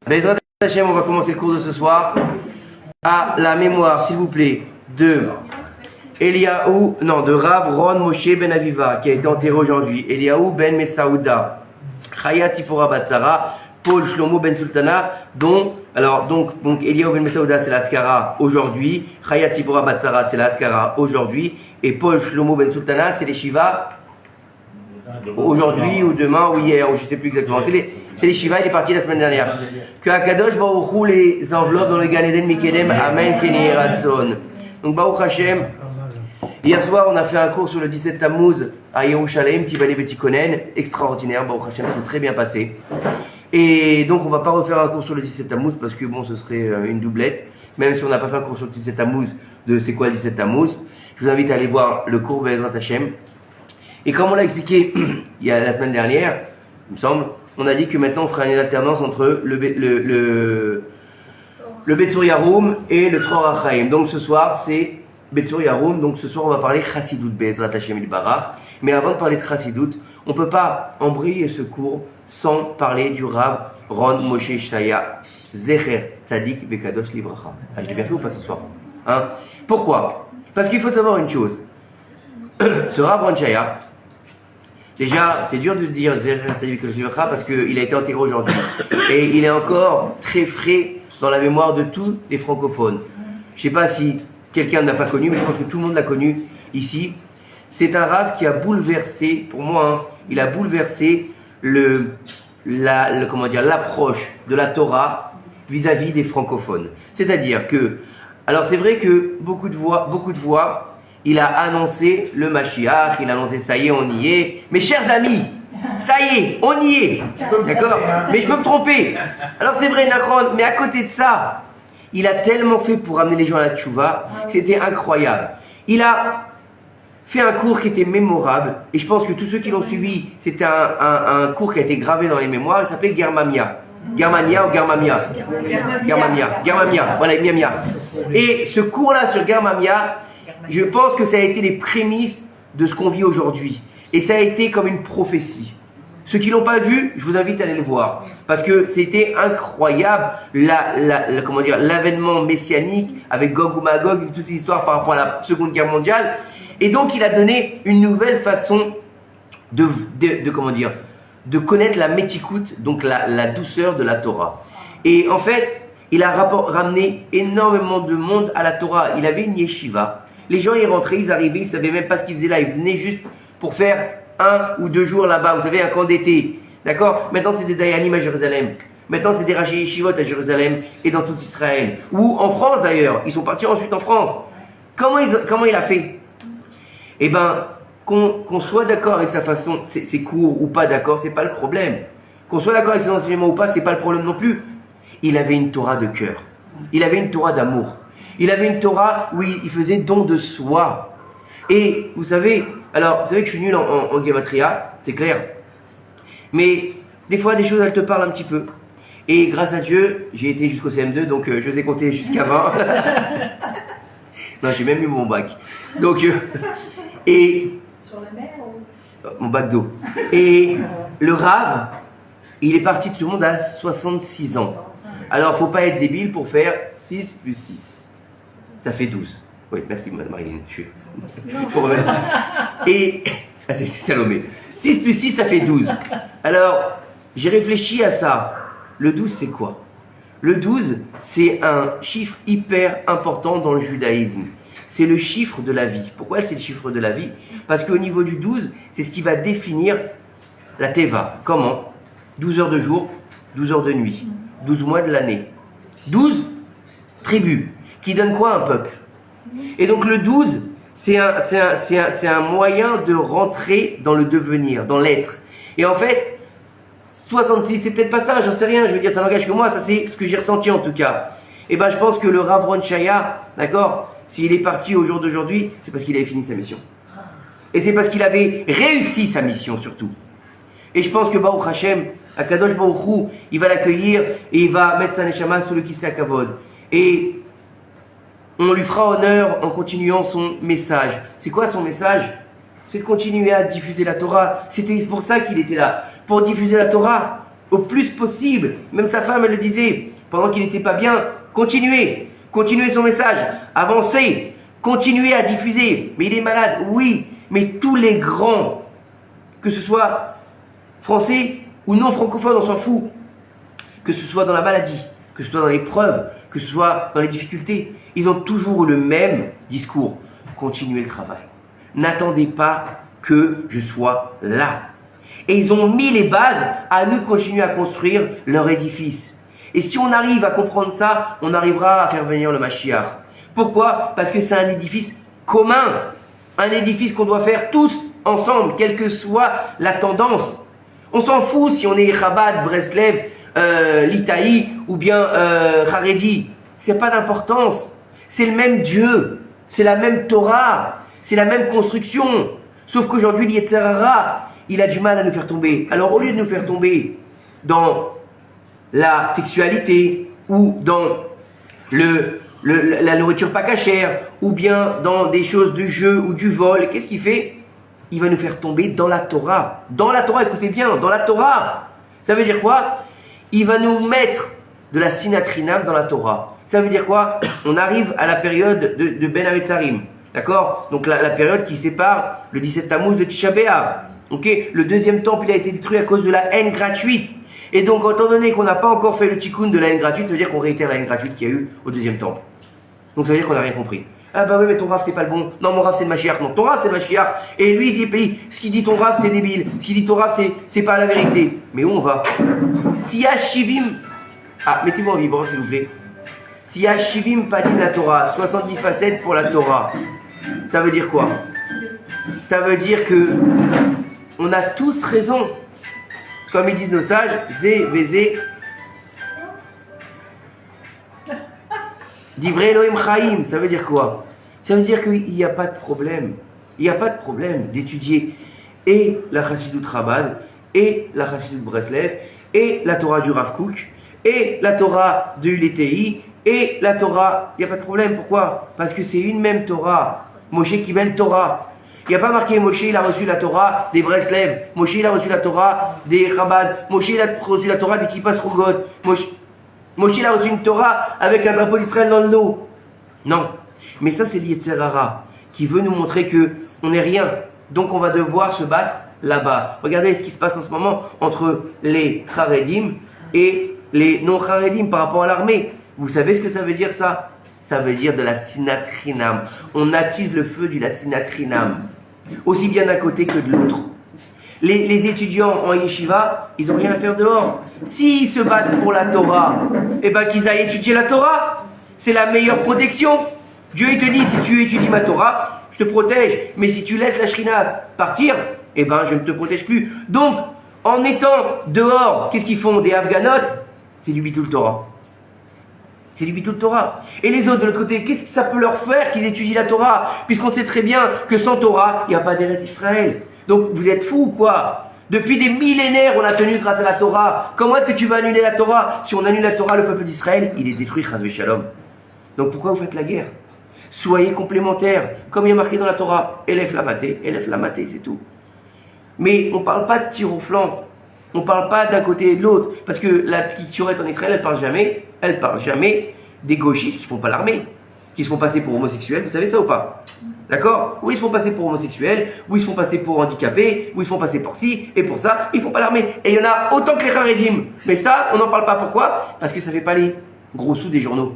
Bezrat Hashem, on va commencer le cours de ce soir. À la mémoire, s'il vous plaît, de Rav Ron Moshe Ben Aviva, qui a été enterré aujourd'hui. Eliaou Ben Mesaouda, Chaya Tzipora Batsara, Paul Shlomo Ben Sultana, donc Eliaou Ben Mesaouda, c'est l'Askara aujourd'hui. Chaya Tzipora Batsara, c'est l'Askara aujourd'hui. Et Paul Shlomo Ben Sultana, c'est les Shiva aujourd'hui ou demain ou hier, ou je ne sais plus exactement. C'est les Shiva, il est parti la semaine dernière. Que Akadosh Baruch Hu les enveloppe dans le Gan Eden Mikedem, Amen Keni Ratzon. Donc Baruch Hashem, hier soir on a fait un cours sur le 17 Tammuz à Yerushalayim, Tibani Betikonen, extraordinaire, Baruch Hashem, c'est très bien passé. Et donc on ne va pas refaire un cours sur le 17 Tammuz parce que bon, ce serait une doublette, même si on n'a pas fait un cours sur le 17 Tammuz de c'est quoi le 17 Tammuz. Je vous invite à aller voir le cours Bezrat Hashem. Et comme on l'a expliqué il y a la semaine dernière, il me semble, on a dit que maintenant on fera une alternance entre le Betsur Yaroum et le Tror HaChaim. Donc ce soir c'est Betsur Yaroum, donc ce soir on va parler Chassidut Bezrat Hashem Ilbarach. Mais avant de parler de Chassidut, on ne peut pas embrayer ce cours sans parler du Rav Ron Moshe Shnaya Zecher Tzadik Bekadosh Livracha. Ah, je l'ai bien fait ou pas ce soir, hein? Pourquoi? Parce qu'il faut savoir une chose. Ce Rav Ron Shnaya, déjà, c'est dur de dire parce qu'il a été enterré aujourd'hui. Et il est encore très frais dans la mémoire de tous les francophones. Je ne sais pas si quelqu'un ne l'a pas connu, mais je pense que tout le monde l'a connu ici. C'est un Rav qui a bouleversé, pour moi, hein, il a bouleversé l'approche de la Torah vis-à-vis des francophones. C'est-à-dire que, alors c'est vrai que beaucoup de voix, il a annoncé le Mashiach, il a annoncé ça y est, on y est. Mes chers amis, ça y est, on y est. D'accord? Mais je peux me tromper. Alors c'est vrai, Nachron, mais à côté de ça, il a tellement fait pour amener les gens à la tchouva, c'était incroyable. Il a fait un cours qui était mémorable, et je pense que tous ceux qui l'ont suivi, c'était un cours qui a été gravé dans les mémoires, il s'appelait Germamia. Germania ou Germamia? Germamia, voilà, Miamia. Et ce cours-là sur Germamia, je pense que ça a été les prémices de ce qu'on vit aujourd'hui. Et ça a été comme une prophétie. Ceux qui ne l'ont pas vu, je vous invite à aller le voir. Parce que c'était incroyable, l'avènement messianique avec Gog ou Magog, et toutes ces histoires par rapport à la Seconde Guerre mondiale. Et donc il a donné une nouvelle façon de connaître la métikout, donc la douceur de la Torah. Et en fait, il a ramené énormément de monde à la Torah. Il avait une yeshiva. Les gens y rentraient, ils arrivaient, ils ne savaient même pas ce qu'ils faisaient là. Ils venaient juste pour faire 1 ou 2 jours là-bas. Vous savez, un camp d'été. D'accord? Maintenant, c'est des Dayanim à Jérusalem. Maintenant, c'est des Rashi Yeshivot à Jérusalem et dans tout Israël. Ou en France d'ailleurs. Ils sont partis ensuite en France. Comment il a fait? Eh bien, qu'on soit d'accord avec sa façon, ses cours ou pas d'accord, c'est pas le problème. Qu'on soit d'accord avec ses enseignements ou pas, c'est pas le problème non plus. Il avait une Torah de cœur. Il avait une Torah d'amour. Il avait une Torah où il faisait don de soi. Et vous savez que je suis nul en Gematria, c'est clair. Mais des fois, des choses, elles te parlent un petit peu. Et grâce à Dieu, j'ai été jusqu'au CM2, donc je les ai comptés jusqu'à 20. Non, j'ai même eu mon bac. Donc, et... Sur la mer ou... Mon bac d'eau. Et le Rav, il est parti de ce monde à 66 ans. Alors, il ne faut pas être débile pour faire 6 plus 6. Ça fait 12. Oui, merci Marilyn. Et, c'est Salomé. 6 plus 6, ça fait 12. Alors, j'ai réfléchi à ça. Le 12, c'est quoi? Le 12, c'est un chiffre hyper important dans le judaïsme. C'est le chiffre de la vie. Pourquoi c'est le chiffre de la vie? Parce qu'au niveau du 12, c'est ce qui va définir la Teva. Comment? 12 heures de jour, 12 heures de nuit, 12 mois de l'année. 12 tribus. Qui donne quoi à un peuple? Et donc le 12, c'est un moyen de rentrer dans le devenir, dans l'être. Et en fait, 66, c'est peut-être pas ça, j'en sais rien, je veux dire, ça n'engage que moi, ça c'est ce que j'ai ressenti en tout cas. Et ben je pense que le Rav Ron Shnaya, d'accord, s'il est parti au jour d'aujourd'hui, c'est parce qu'il avait fini sa mission. Et c'est parce qu'il avait réussi sa mission surtout. Et je pense que Baruch Hashem, Akadosh Baruch Hu, il va l'accueillir et il va mettre sa neshama sous le Kisei HaKavod. Et on lui fera honneur en continuant son message. C'est quoi son message? C'est de continuer à diffuser la Torah. C'est pour ça qu'il était là. Pour diffuser la Torah au plus possible. Même sa femme, elle le disait, pendant qu'il n'était pas bien, continuez son message, avancez, continuez à diffuser. Mais il est malade, oui, mais tous les grands, que ce soit français ou non francophones, on s'en fout, que ce soit dans la maladie, que ce soit dans l'épreuve, que ce soit dans les difficultés, ils ont toujours le même discours. Continuez le travail. N'attendez pas que je sois là. Et ils ont mis les bases à nous continuer à construire leur édifice. Et si on arrive à comprendre ça, on arrivera à faire venir le Mashiach. Pourquoi? Parce que c'est un édifice commun. Un édifice qu'on doit faire tous ensemble, quelle que soit la tendance. On s'en fout si on est Chabad, Breslev, Litaï ou bien Haredi. C'est pas d'importance. C'est le même Dieu. C'est la même Torah. C'est la même construction. Sauf qu'aujourd'hui, l'Yetzer Hara, il a du mal à nous faire tomber. Alors au lieu de nous faire tomber dans la sexualité ou dans la nourriture pas cachère ou bien dans des choses du jeu ou du vol, qu'est-ce qu'il fait? Il va nous faire tomber dans la Torah. Dans la Torah, écoutez bien, dans la Torah. Ça veut dire quoi? Il va nous mettre de la sinatrinam dans la Torah. Ça veut dire quoi? On arrive à la période de Ben Avetzarim. D'accord? Donc la période qui sépare le 17 Tammuz de Tisha B'Av. Okay? Le deuxième temple il a été détruit à cause de la haine gratuite. Et donc, étant donné qu'on n'a pas encore fait le tikkun de la haine gratuite, ça veut dire qu'on réitère la haine gratuite qu'il y a eu au deuxième temple. Donc ça veut dire qu'on n'a rien compris. Ah bah oui, mais ton Rav c'est pas le bon. Non, mon Rav c'est le Mashiach. Non, ton Rav c'est le Mashiach. Et lui il dit, ce qu'il dit ton Rav c'est débile. Ce qu'il dit ton Rav c'est pas la vérité. Mais où on va? S'il y a Shivim, mettez-moi en vibrant s'il vous plaît. S'il y a Shivim Padim la Torah, 70 facettes pour la Torah, ça veut dire quoi? Ça veut dire que on a tous raison. Comme ils disent nos sages, Zé, Vézé, Divrei Elohim Chaim, ça veut dire quoi? Ça veut dire qu'il n'y a pas de problème. Il n'y a pas de problème d'étudier et la Chassidut Chabad, et la Chassidut Breslev, et la Torah du Rav Kook, et la Torah du Létéi, et la Torah. Il n'y a pas de problème. Pourquoi? Parce que c'est une même Torah. Moshe Kibel Torah. Il n'y a pas marqué Moshe il a reçu la Torah des Breslev, Moshe il a reçu la Torah des Chabad, Moshe il a reçu la Torah des Kippas Rogot, Moshe il a reçu une Torah avec un drapeau d'Israël dans le dos. Non, mais ça c'est l'Yetzer Hara qui veut nous montrer que on n'est rien, donc on va devoir se battre là-bas. Regardez ce qui se passe en ce moment entre les Haredim et les non-Haredim par rapport à l'armée. Vous savez ce que ça veut dire ça? Ça veut dire de la sinatrinam. On attise le feu de la sinatrinam. Aussi bien d'un côté que de l'autre. Les étudiants en yeshiva, ils n'ont rien à faire dehors. S'ils se battent pour la Torah, eh ben qu'ils aillent étudier la Torah. C'est la meilleure protection. Dieu il te dit, si tu étudies ma Torah, je te protège. Mais si tu laisses la Shrina partir, eh ben je ne te protège plus. Donc, en étant dehors, qu'est-ce qu'ils font? Des Afghanotes? C'est du Bitul Torah. C'est du Bitul Torah. Et les autres de l'autre côté, qu'est-ce que ça peut leur faire qu'ils étudient la Torah? Puisqu'on sait très bien que sans Torah, il n'y a pas d'Eretz Israël. Donc vous êtes fous ou quoi? Depuis des millénaires, on a tenu grâce à la Torah. Comment est-ce que tu vas annuler la Torah? Si on annule la Torah, le peuple d'Israël, il est détruit, Chas v'Shalom. Donc pourquoi vous faites la guerre? Soyez complémentaires. Comme il y a marqué dans la Torah, Elef la maté, c'est tout. Mais on ne parle pas de tir au flanc. On ne parle pas d'un côté et de l'autre. Parce que la Tkitchoret en Israël, elle parle jamais des gauchistes qui ne font pas l'armée, qui se font passer pour homosexuels. Vous savez ça ou pas? D'accord? Ou ils se font passer pour homosexuels, ou ils se font passer pour handicapés, ou ils se font passer pour ci et pour ça. Ils ne font pas l'armée. Et il y en a autant que les Haredim. Mais ça, on n'en parle pas. Pourquoi? Parce que ça ne fait pas les gros sous des journaux.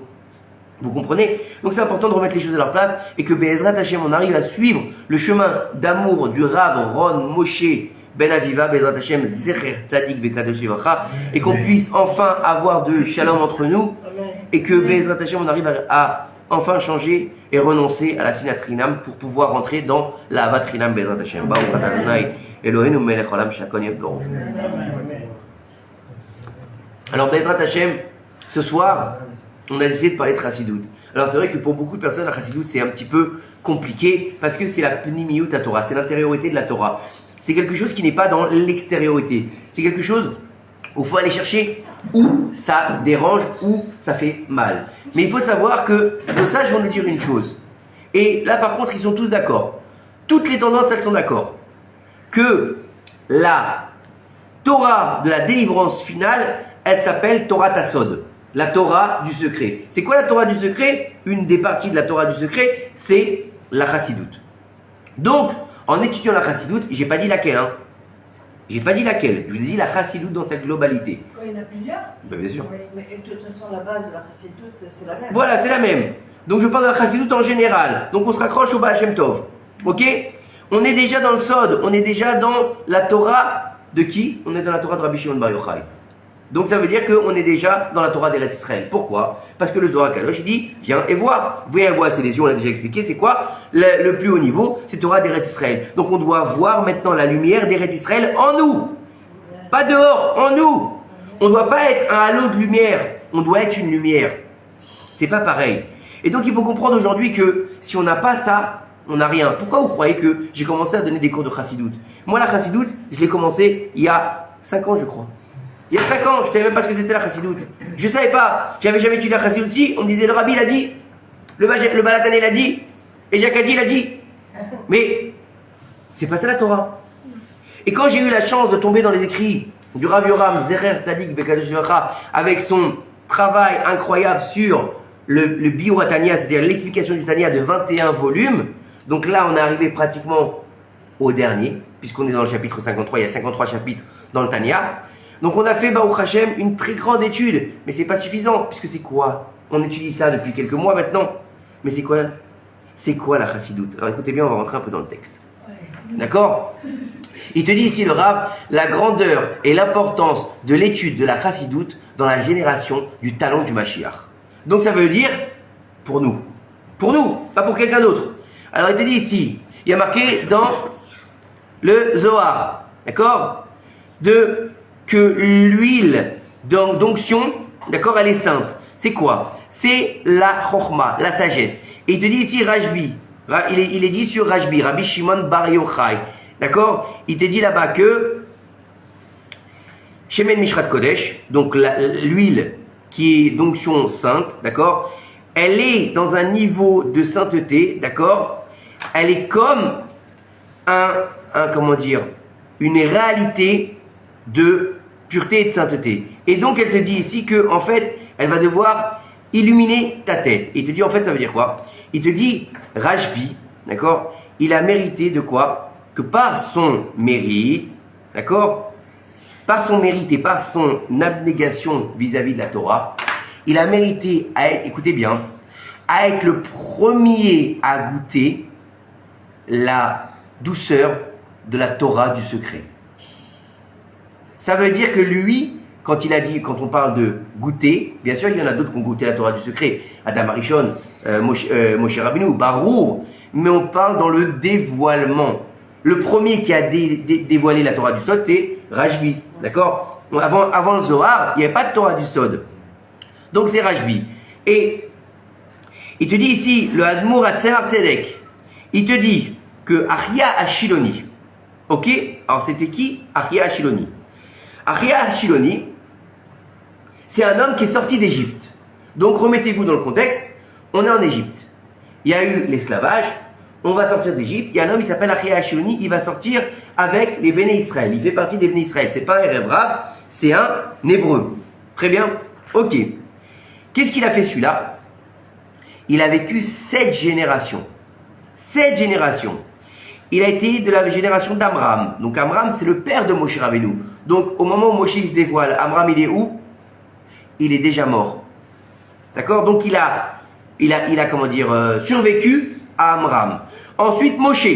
Vous comprenez? Donc c'est important de remettre les choses à leur place et que Be'ezrat Hashem, on arrive à suivre le chemin d'amour du Rav Ron Moshe Ben Aviva, Be'ezrat Hashem, Zecher Tzadik Bekadosh Levacha, et qu'on puisse enfin avoir de shalom entre nous et que Be'ezrat Hashem, on arrive à enfin changer et renoncer à la sinatrinam pour pouvoir rentrer dans la avatrinam Be'ezrat Hashem. Baruch Atah Adonai Eloheinu melech olam shakon yevlo. Alors Be'ezrat Hashem, ce soir, on a essayé de parler de Chassidut. Alors c'est vrai que pour beaucoup de personnes, la Chassidut c'est un petit peu compliqué parce que c'est la pnimiyut à Torah, c'est l'intériorité de la Torah. C'est quelque chose qui n'est pas dans l'extériorité. C'est quelque chose où il faut aller chercher où ça dérange, où ça fait mal. Mais il faut savoir que nos sages vont nous dire une chose. Et là par contre, ils sont tous d'accord. Toutes les tendances, elles sont d'accord. Que la Torah de la délivrance finale, elle s'appelle Torah Tassod, la Torah du secret. C'est quoi la Torah du secret? Une des parties de la Torah du secret, c'est la Chassidoute. Donc, en étudiant la Chassidoute, j'ai pas dit laquelle, hein. J'ai pas dit laquelle, je vous ai dit la Chassidoute dans sa globalité. Quand il y en a plusieurs? Ben, bien sûr. Oui, mais de toute façon, la base de la Chassidoute, c'est la même. Voilà, c'est la même. Donc je parle de la Chassidoute en général. Donc on se raccroche au Baal Shem Tov. Ok? On est déjà dans le Sod, on est déjà dans la Torah de qui? On est dans la Torah de Rabbi Shimon Bar Yochai. Donc ça veut dire qu'on est déjà dans la Torah d'Eretz Israël. Pourquoi? Parce que le Zohar Kadosh il dit viens et vois. Viens et vois, c'est les yeux, on l'a déjà expliqué. C'est quoi? Le plus haut niveau, c'est Torah d'Eretz Israël. Donc on doit voir maintenant la lumière d'Eretz Israël en nous. Pas dehors, en nous. On ne doit pas être un halo de lumière, on doit être une lumière. C'est pas pareil. Et donc il faut comprendre aujourd'hui que si on n'a pas ça, on n'a rien. Pourquoi vous croyez que j'ai commencé à donner des cours de Chassidoute? Moi la Chassidoute, je l'ai commencé il y a 5 ans je crois. Il y a 5 ans, je ne savais même pas ce que c'était la Chassidoute. Je ne savais pas, j'avais jamais étudié la Chassidoute. Si, on me disait le Rabbi l'a dit, le Balatané l'a dit, et Jacadi l'a dit. Mais c'est pas ça la Torah. Et quand j'ai eu la chance de tomber dans les écrits du Rav Yoram Zerer Tzadik Bekadosh Livracha avec son travail incroyable sur le Biur Tanya, c'est-à-dire l'explication du Tanya de 21 volumes, donc là on est arrivé pratiquement au dernier, puisqu'on est dans le chapitre 53, il y a 53 chapitres dans le Tanya. Donc on a fait Baruch Hashem une très grande étude, mais c'est pas suffisant, puisque c'est quoi? On étudie ça depuis quelques mois maintenant, mais c'est quoi? C'est quoi la Chassidoute? Alors écoutez bien, on va rentrer un peu dans le texte. D'accord? Il te dit ici le Rav, la grandeur et l'importance de l'étude de la Chassidoute dans la génération du talent du Mashiach. Donc ça veut dire pour nous, pas pour quelqu'un d'autre. Alors il te dit ici, il y a marqué dans le Zohar, d'accord, que l'huile d'onction, d'accord, elle est sainte. C'est quoi? C'est la chokhma, la sagesse. Et il te dit ici Rajbi, il est dit sur Rajbi, Rabbi Shimon Bar Yochai. D'accord? Il te dit là-bas que Shemen Mishrat Kodesh, donc l'huile qui est d'onction sainte, d'accord? Elle est dans un niveau de sainteté, d'accord? Elle est comme comment dire, une réalité de pureté et de sainteté. Et donc elle te dit ici que en fait, elle va devoir illuminer ta tête. Et il te dit en fait, ça veut dire quoi? Il te dit Rajbi, d'accord? Il a mérité de quoi? Que par son mérite, d'accord, par son mérite et par son abnégation vis-à-vis de la Torah, il a mérité à être, écoutez bien, à être le premier à goûter la douceur de la Torah du secret. Ça veut dire que lui, quand on parle de goûter, bien sûr il y en a d'autres qui ont goûté la Torah du secret, Adam Arishon, Moshe Rabbeinu, Barour, mais on parle dans le dévoilement. Le premier qui a dévoilé la Torah du Sod, c'est Rajbi, d'accord? Avant le Zohar, il n'y avait pas de Torah du Sod. Donc c'est Rajbi. Et il te dit ici, le Admour Hatzemar Tzedek, il te dit que Achia Ashiloni, ok? Alors c'était qui? Achia Ashiloni. Achia Ashiloni, c'est un homme qui est sorti d'Égypte. Donc remettez-vous dans le contexte, on est en Égypte. Il y a eu l'esclavage. On va sortir d'Égypte, il y a un homme, il s'appelle Achia Ashiloni, il va sortir avec les Béné Israël. Il fait partie des Béné Israël. C'est pas un Erev Rav, c'est un Hébreu. Très bien? Ok. Qu'est-ce qu'il a fait celui-là? Il a vécu 7 générations. 7 générations. Il a été de la génération d'Amram. Donc Amram, c'est le père de Moshe Rabbeinu. Donc au moment où Moshe se dévoile, Amram, il est où? Il est déjà mort. D'accord? Donc il a comment dire, survécu à Amram. Ensuite Moshe.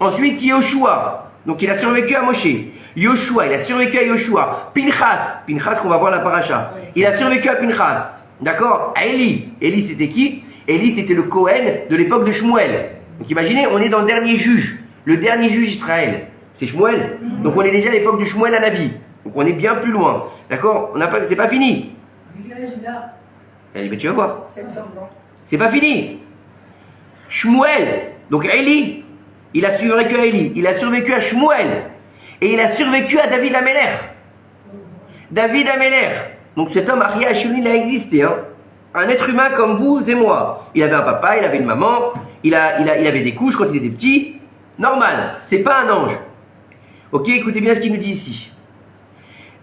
Ensuite Yoshua. Donc il a survécu à Moshe. Yoshua, il a survécu à Yoshua. Pinchas qu'on va voir la paracha. Il a survécu à Pinchas. D'accord? À Élie. Élie c'était qui? Élie c'était le Kohen de l'époque de Shmuel. Donc imaginez, on est dans le dernier juge. Le dernier juge d'Israël. C'est Shmuel. Donc on est déjà à l'époque de Shmuel à Navi. Donc on est bien plus loin. D'accord? C'est pas fini. Eh bien tu vas voir. 700 ans. C'est pas fini. Shmuel, donc Élie, il a survécu à Élie, il a survécu à Shmuel, et il a survécu à David Améler. David Améler, donc cet homme, Achia Ashiloni, il a existé, hein. Un être humain comme vous et moi. Il avait un papa, il avait une maman, il avait des couches quand il était petit, normal, c'est pas un ange. Ok, écoutez bien ce qu'il nous dit ici.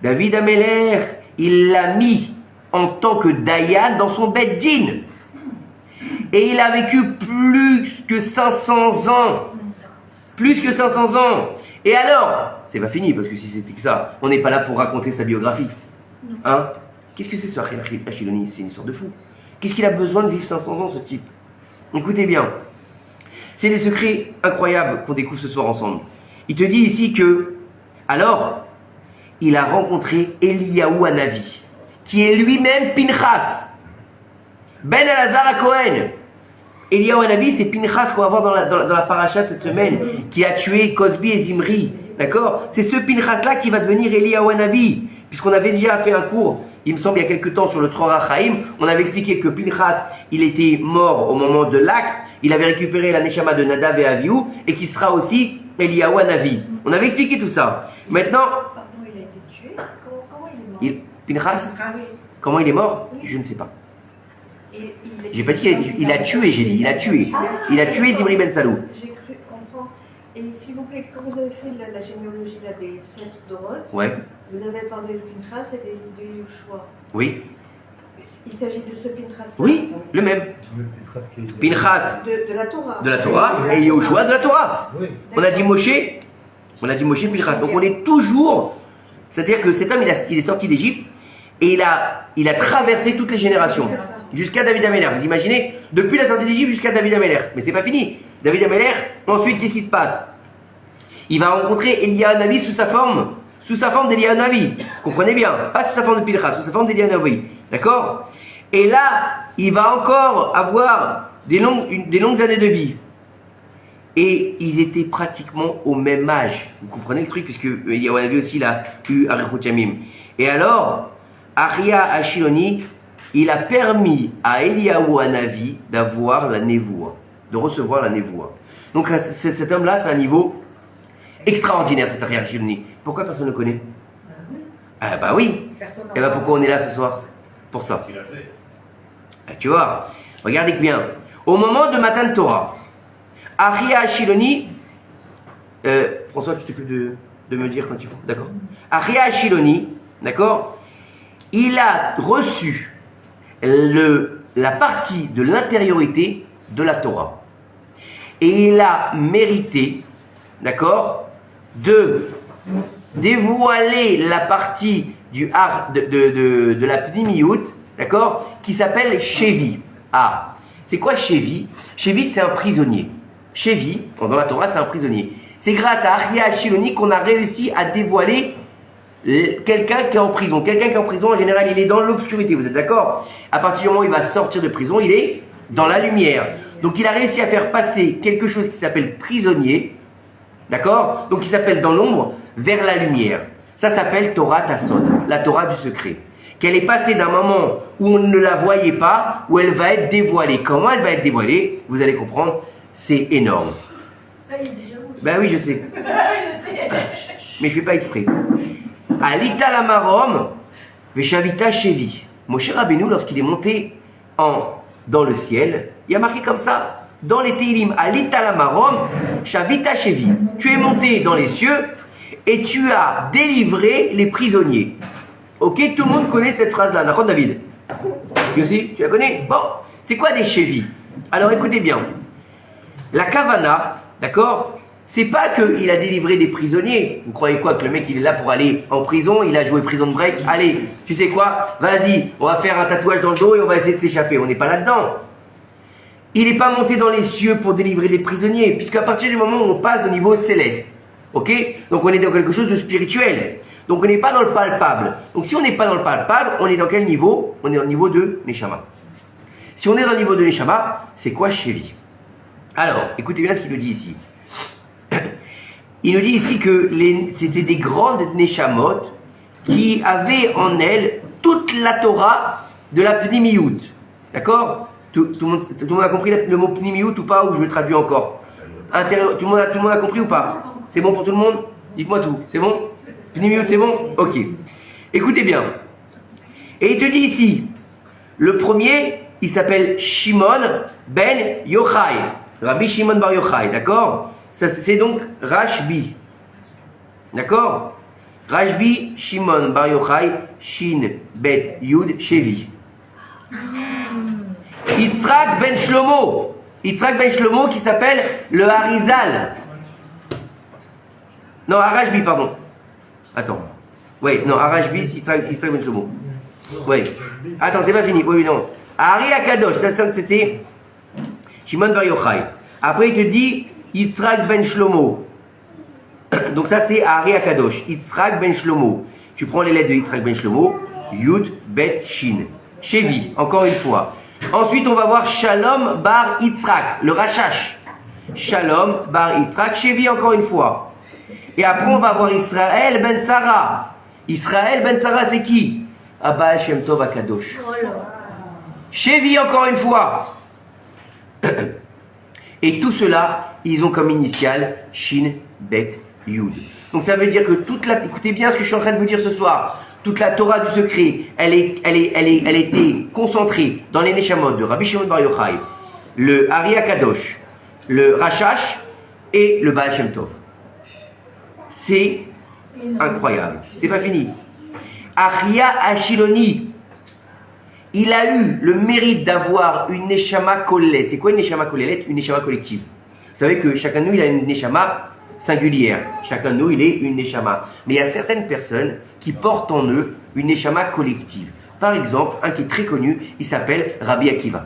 David Ameler, il l'a mis en tant que Dayan dans son Beth Din. Et il a vécu plus que 500 ans. Plus que 500 ans. Et alors, c'est pas fini, parce que si c'était que ça, on n'est pas là pour raconter sa biographie. Hein? Qu'est-ce que c'est ce Achiloni? C'est une histoire de fou. Qu'est-ce qu'il a besoin de vivre 500 ans, ce type? Écoutez bien. C'est des secrets incroyables qu'on découvre ce soir ensemble. Il te dit ici que, alors, il a rencontré Eliyahu Hanavi, qui est lui-même Pinchas, Ben Elazar à Cohen. Eliyahu Hanavi, c'est Pinchas qu'on va voir dans la paracha de cette semaine, qui a tué Cosbi et Zimri. D'accord? C'est ce Pinchas-là qui va devenir Eliyahu Hanavi. Puisqu'on avait déjà fait un cours, il me semble, il y a quelques temps sur le Tzror Chaim, on avait expliqué que Pinchas, il était mort au moment de l'acte, il avait récupéré la Neshama de Nadav et Avihu, et qui sera aussi Eliyahu Hanavi. On avait expliqué tout ça. Maintenant, Pardon, il a été tué. Comment il est mort? Pinchas, Ah oui. comment il est mort? Je ne sais pas. Et il J'ai pas dit il a tué, j'ai dit, il a tué. Il a tué Zimri Ben Salou. J'ai cru comprendre. Et s'il vous plaît, quand vous avez fait la généalogie là, des 7 Doroth, Ouais, vous avez parlé de Pinchas et de Yehoshua. oui, Il s'agit de ce Pinchas-là. oui, le même. Pinchas De la Torah. de la Torah et Yehoshua de la Torah. On a dit Moshe, Pinchas. Donc on est toujours, c'est-à-dire que cet homme il est sorti d'Égypte et il a traversé toutes les générations jusqu'à David Ameler. Vous imaginez, depuis la sortie d'Égypte jusqu'à David Ameler. Mais c'est pas fini. David Ameler, ensuite qu'est-ce qui se passe? Il va rencontrer Eliyahu Hanavi sous sa forme d'Eliyahu Hanavi. Comprenez bien, pas sous sa forme de Pinchas, sous sa forme d'Eliyahu Hanavi. D'accord? Et là, il va encore avoir des longues années de vie. Et ils étaient pratiquement au même âge. Vous comprenez le truc, puisque Eliyahu Hanavi aussi, il a eu Arichut Yamim. Et alors, Aria Ashiloni, il a permis à Eliyahu Hanavi d'avoir la névoie, de recevoir la névoie. Donc cet homme-là, c'est un niveau extraordinaire, cet Aria Ashiloni. Pourquoi personne ne le connaît? Ah bah oui. Et bah pourquoi on est là ce soir? Pour ça. Ah, tu vois, regardez bien. Au moment de Matan Torah, Aria Ashiloni, François, tu t'occupes de me dire quand il faut, d'accord? Aria Ashiloni, d'accord, il a reçu la partie de l'intériorité de la Torah. Et il a mérité, d'accord, de dévoiler la partie de la Pnimiyut, d'accord, qui s'appelle Shevi. Ah, c'est quoi Shevi? Shevi, c'est un prisonnier. Shevi, dans la Torah, c'est un prisonnier. C'est grâce à Aria Ashiloni qu'on a réussi à dévoiler quelqu'un qui est en prison. Quelqu'un qui est en prison, en général, il est dans l'obscurité, vous êtes d'accord? À partir du moment où il va sortir de prison, il est dans la lumière. Donc il a réussi à faire passer quelque chose qui s'appelle prisonnier, d'accord? Donc qui s'appelle dans l'ombre, vers la lumière. Ça s'appelle Torah Tassod, la Torah du secret. Qu'elle est passée d'un moment où on ne la voyait pas, où elle va être dévoilée. Comment elle va être dévoilée? Vous allez comprendre, c'est énorme. Ça y est, déjà vous. Ben oui, je sais. Je sais. Mais je ne fais pas exprès. Alita Lamarom, Veshavita Shevi. Moshe Rabbeinu, lorsqu'il est monté dans le ciel, il y a marqué comme ça, dans les Teilim, Alita Lamarom, Shavita Shevi. Tu es monté dans les cieux et tu as délivré les prisonniers. Ok, tout le monde connaît cette phrase-là, d'accord David? Tu aussi, tu la connais? Bon, c'est quoi des Shevi? Alors écoutez bien. La Kavana, d'accord, c'est pas qu'il a délivré des prisonniers. Vous croyez quoi? Que le mec il est là pour aller en prison, il a joué prison break. Allez, tu sais quoi? Vas-y, on va faire un tatouage dans le dos et on va essayer de s'échapper. On n'est pas là-dedans. Il n'est pas monté dans les cieux pour délivrer des prisonniers, puisqu'à partir du moment où on passe au niveau céleste, ok? Donc on est dans quelque chose de spirituel. Donc on n'est pas dans le palpable. Donc si on n'est pas dans le palpable, on est dans quel niveau? On est dans le niveau de Neshama. Si on est dans le niveau de Neshama, c'est quoi Shevi? Alors, écoutez bien ce qu'il nous dit ici. Il nous dit ici que c'était des grandes Neshamot qui avaient en elles toute la Torah de la Pnimiyut. D'accord? Tout le monde a compris le mot Pnimiyut ou pas? Ou je le traduis encore? Tout le monde a compris ou pas? C'est bon pour tout le monde? Dites-moi tout. C'est bon? Pnimiyut, c'est bon? Ok. Écoutez bien. Et il te dit ici, le premier, il s'appelle Shimon ben Yochai. Rabbi Shimon bar Yochai, d'accord? C'est donc Rashbi. D'accord? Rajbi, Shimon, Bar Yochai, Shin, Bet, Yud, Shevi. Yitzhak ben Shlomo. Yitzhak ben Shlomo qui s'appelle le Harizal. Non, Arashbi, pardon. Attends. Oui, non, Arashbi, Yitzhak ben Shlomo. Oui. Attends, c'est pas fini. Oui, non. Ari Akadosh, ça c'était Shimon Bar Yochai. Après, il te dit Yitzhak ben Shlomo. Donc ça, c'est Ari Akadosh. Yitzhak ben Shlomo. Tu prends les lettres de Yitzhak ben Shlomo. Yud, Bet, Shin. Shevi, encore une fois. Ensuite, on va voir Shalom bar Yitzhak, le Rachash. Shalom bar Yitzhak, Shevi, encore une fois. Et après, on va voir Israël ben Sarah. Israël ben Sarah, c'est qui? Abba Shem Tov Akadosh. Shevi, encore une fois. Et tout cela, ils ont comme initiale Shin, Bet, Yud. Donc ça veut dire que écoutez bien ce que je suis en train de vous dire ce soir. Toute la Torah du secret, elle était concentrée dans les Neshamot de Rabbi Shimon Bar Yochai, le Ari Akadosh, le Rachash et le Baal Shem Tov. C'est incroyable. C'est pas fini. Achia Ashiloni, il a eu le mérite d'avoir une Neshama Kolet. C'est quoi une Neshama Kolet? Une Neshama collective. Vous savez que chacun de nous, il a une Neshama singulière. Chacun de nous, il est une Neshama. Mais il y a certaines personnes qui portent en eux une Neshama collective. Par exemple, un qui est très connu, il s'appelle Rabbi Akiva.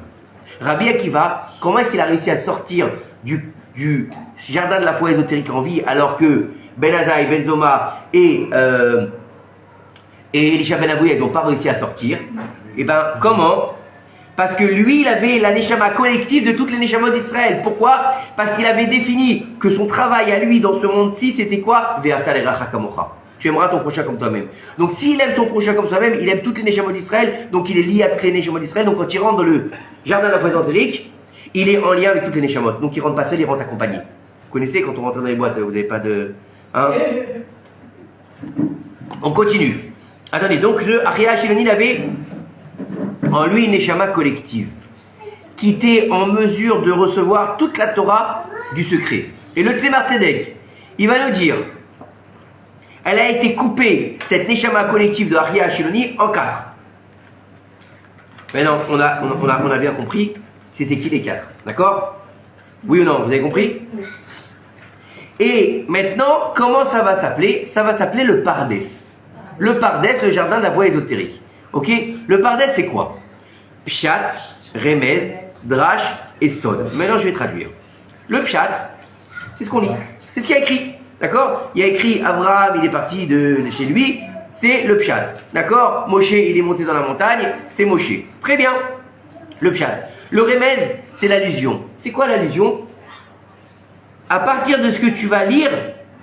Rabbi Akiva, comment est-ce qu'il a réussi à sortir du jardin de la foi ésotérique en vie alors que Ben Azaï, Ben Zoma et Elisha Ben Avouya, ils n'ont pas réussi à sortir? Eh bien, comment? Parce que lui, il avait la Neshama collective de toutes les Neshamot d'Israël. Pourquoi? Parce qu'il avait défini que son travail à lui dans ce monde-ci, c'était quoi? Ve'afta l'eracha kamocha. Tu aimeras ton prochain comme toi-même. Donc s'il aime son prochain comme soi-même, il aime toutes les Neshamot d'Israël, donc il est lié à toutes les Neshamot d'Israël. Donc quand il rentre dans le jardin de la foi ésotérique, il est en lien avec toutes les Neshamot. Donc il rentre pas seul, il rentre accompagné. Vous connaissez quand on rentre dans les boîtes, vous n'avez pas de... Hein? On continue. Attendez, donc le Achia Shiloni, il avait en lui une Neshama collective qui était en mesure de recevoir toute la Torah du secret. Et le Tzemar Tzedek, il va nous dire, elle a été coupée, cette Neshama collective de Achia Shiloni, en 4. Maintenant, on a bien compris, c'était qui les 4, d'accord? Oui ou non, vous avez compris? Oui. Et maintenant, comment ça va s'appeler? Ça va s'appeler le Pardes. Le Pardes, le jardin de la voie ésotérique. Ok? Le Pardes, c'est quoi? Pshat, Remez, Drash et Sod. Maintenant, je vais traduire. Le Pshat, c'est ce qu'on lit. C'est ce qu'il y a écrit. D'accord? Il y a écrit Abraham, il est parti de chez lui. C'est le Pshat. D'accord? Moshe, il est monté dans la montagne. C'est Moshe. Très bien. Le Pshat. Le Remez, c'est l'allusion. C'est quoi l'allusion? À partir de ce que tu vas lire,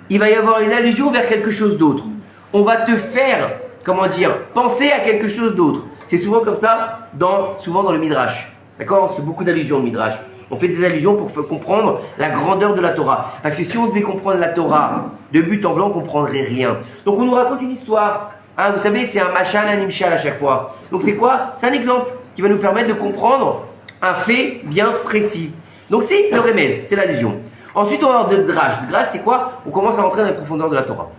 il va y avoir une allusion vers quelque chose d'autre. On va te faire, comment dire, penser à quelque chose d'autre. C'est souvent comme ça, souvent dans le Midrash. D'accord? C'est beaucoup d'allusions au Midrash. On fait des allusions pour comprendre la grandeur de la Torah. Parce que si on devait comprendre la Torah de but en blanc, on ne comprendrait rien. Donc on nous raconte une histoire. Hein, vous savez, c'est un machal, un imshal à chaque fois. Donc c'est quoi? C'est un exemple qui va nous permettre de comprendre un fait bien précis. Donc c'est le remez, c'est l'allusion. Ensuite, on va avoir de drash. Le drash, c'est quoi? On commence à rentrer dans les profondeurs de la Torah.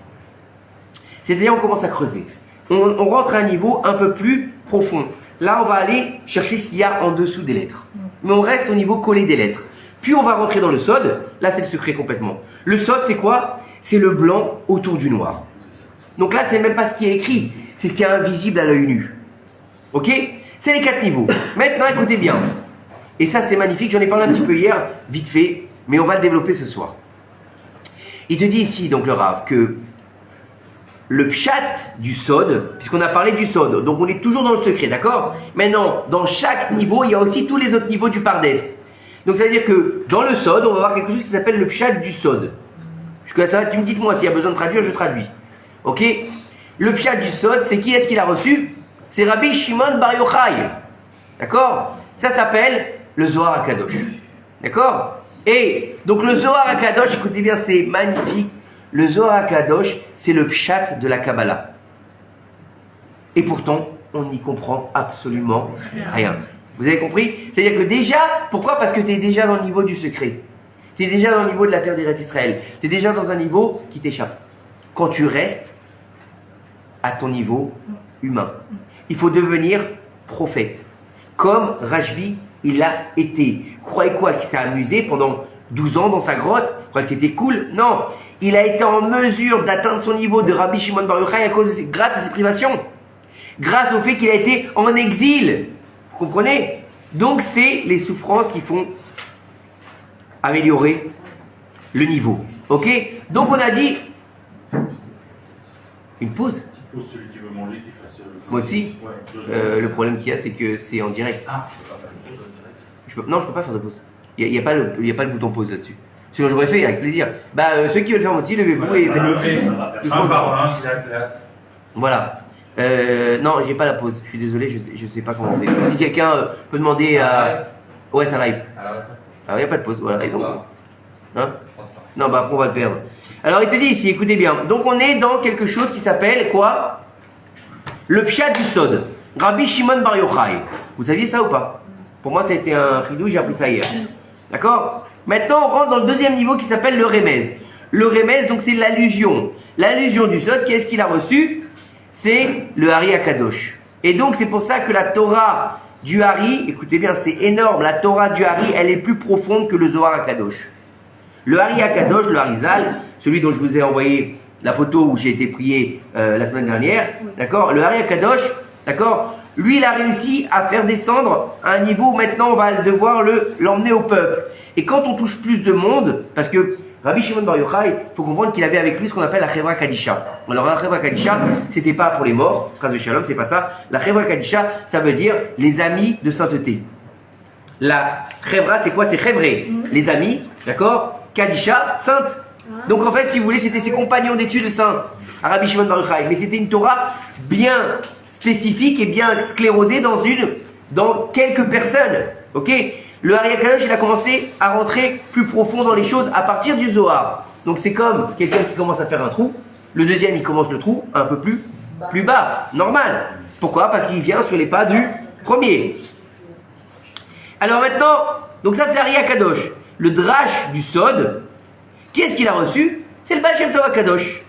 C'est-à-dire, on commence à creuser. On rentre à un niveau un peu plus profond. Là, on va aller chercher ce qu'il y a en dessous des lettres. Mais on reste au niveau collé des lettres. Puis, on va rentrer dans le sod. Là, c'est le secret complètement. Le sod, c'est quoi? C'est le blanc autour du noir. Donc là, c'est même pas ce qui est écrit. C'est ce qui est invisible à l'œil nu. Ok? C'est les 4 niveaux. Maintenant, écoutez bien. Et ça, c'est magnifique. J'en ai parlé un petit peu hier, vite fait. Mais on va le développer ce soir. Il te dit ici, donc le Rav, que le pshat du sod, puisqu'on a parlé du sod, donc on est toujours dans le secret, d'accord? Maintenant, dans chaque niveau, il y a aussi tous les autres niveaux du pardès. Donc ça veut dire que dans le sod, on va voir quelque chose qui s'appelle le pshat du sod. Jusqu'à ça, tu me dites moi s'il y a besoin de traduire, je traduis. Ok? Le pshat du sod, c'est qui est-ce qu'il a reçu? C'est Rabbi Shimon Bar Yochai. D'accord? Ça s'appelle le Zohar HaKadosh. D'accord? Et donc le Zohar HaKadosh, écoutez bien, c'est magnifique. Le Zohar HaKadosh, c'est le pshat de la Kabbalah. Et pourtant, on n'y comprend absolument rien. Vous avez compris? C'est-à-dire que déjà, pourquoi? Parce que tu es déjà dans le niveau du secret. Tu es déjà dans le niveau de la terre d'Israël. Tu es déjà dans un niveau qui t'échappe. Quand tu restes à ton niveau humain. Il faut devenir prophète. Comme Rajbi, il l'a été. Croyez quoi, qu'il s'est amusé pendant 12 ans dans sa grotte? Croyez que c'était cool? Non. Il a été en mesure d'atteindre son niveau de Rabbi Shimon Bar Yochai grâce à ses privations. Grâce au fait qu'il a été en exil. Vous comprenez? Donc c'est les souffrances qui font améliorer le niveau. Ok? Donc on a dit une pause. Pour celui qui veut manger, qu'il fasse. Moi aussi. Ouais, Le problème qu'il y a, c'est que c'est en direct. Ah, je peux pas faire une pause en direct. Non, je peux pas faire de pause. Il n'y a pas le bouton pause là-dessus. Sinon j'aurais fait avec plaisir. Ceux qui veulent faire aussi, levez-vous et faites-le aussi. Ça va faire un par un, Voilà. Non, j'ai pas la pause. Je suis désolé, je sais pas comment on fait. Si quelqu'un peut demander à. Ouais, ça live. Alors, il n'y a pas de pause. Voilà, ils ont. Hein? Non, après on va le perdre. Alors il te dit ici, écoutez bien. Donc on est dans quelque chose qui s'appelle quoi? Le Pshat du Sod. Rabbi Shimon Bar Yochai. Vous saviez ça ou pas? Pour moi, ça a été un ridou, j'ai appris ça hier. D'accord? Maintenant, on rentre dans le deuxième niveau qui s'appelle le Remez. Le Remez, donc c'est l'allusion. L'allusion du Sod, qu'est-ce qu'il a reçu? C'est le Hari Akadosh. Et donc c'est pour ça que la Torah du Hari, écoutez bien, c'est énorme. La Torah du Hari, elle est plus profonde que le Zohar Akadosh. Le Hari Akadosh, le Harizal, celui dont je vous ai envoyé la photo où j'ai été prié la semaine dernière, d'accord? Le Hari Akadosh, d'accord? Lui, il a réussi à faire descendre à un niveau où maintenant on va devoir l'emmener au peuple. Et quand on touche plus de monde, parce que Rabbi Shimon Bar Yochai, il faut comprendre qu'il avait avec lui ce qu'on appelle la Chevra Kadisha. Alors la Chevra Kadisha, c'était pas pour les morts, Chas v'Shalom, c'est pas ça. La Chevra Kadisha, ça veut dire les amis de sainteté. La Chevra, c'est quoi? C'est Chevré, les amis, d'accord? Kadisha, sainte. Donc en fait, si vous voulez, c'était ses compagnons d'études saints, à Rabbi Shimon Bar Yochai. Mais c'était une Torah bien spécifique et bien sclérosée dans quelques personnes. Ok? Le Hari Akadosh, il a commencé à rentrer plus profond dans les choses à partir du Zohar. Donc c'est comme quelqu'un qui commence à faire un trou. Le deuxième, il commence le trou un peu plus bas, normal. Pourquoi? Parce qu'il vient sur les pas du premier. Alors maintenant, donc ça c'est Hari Akadosh. Le Drash du Sod, qui est-ce qu'il a reçu? C'est le Baal Shem Tov Akadosh.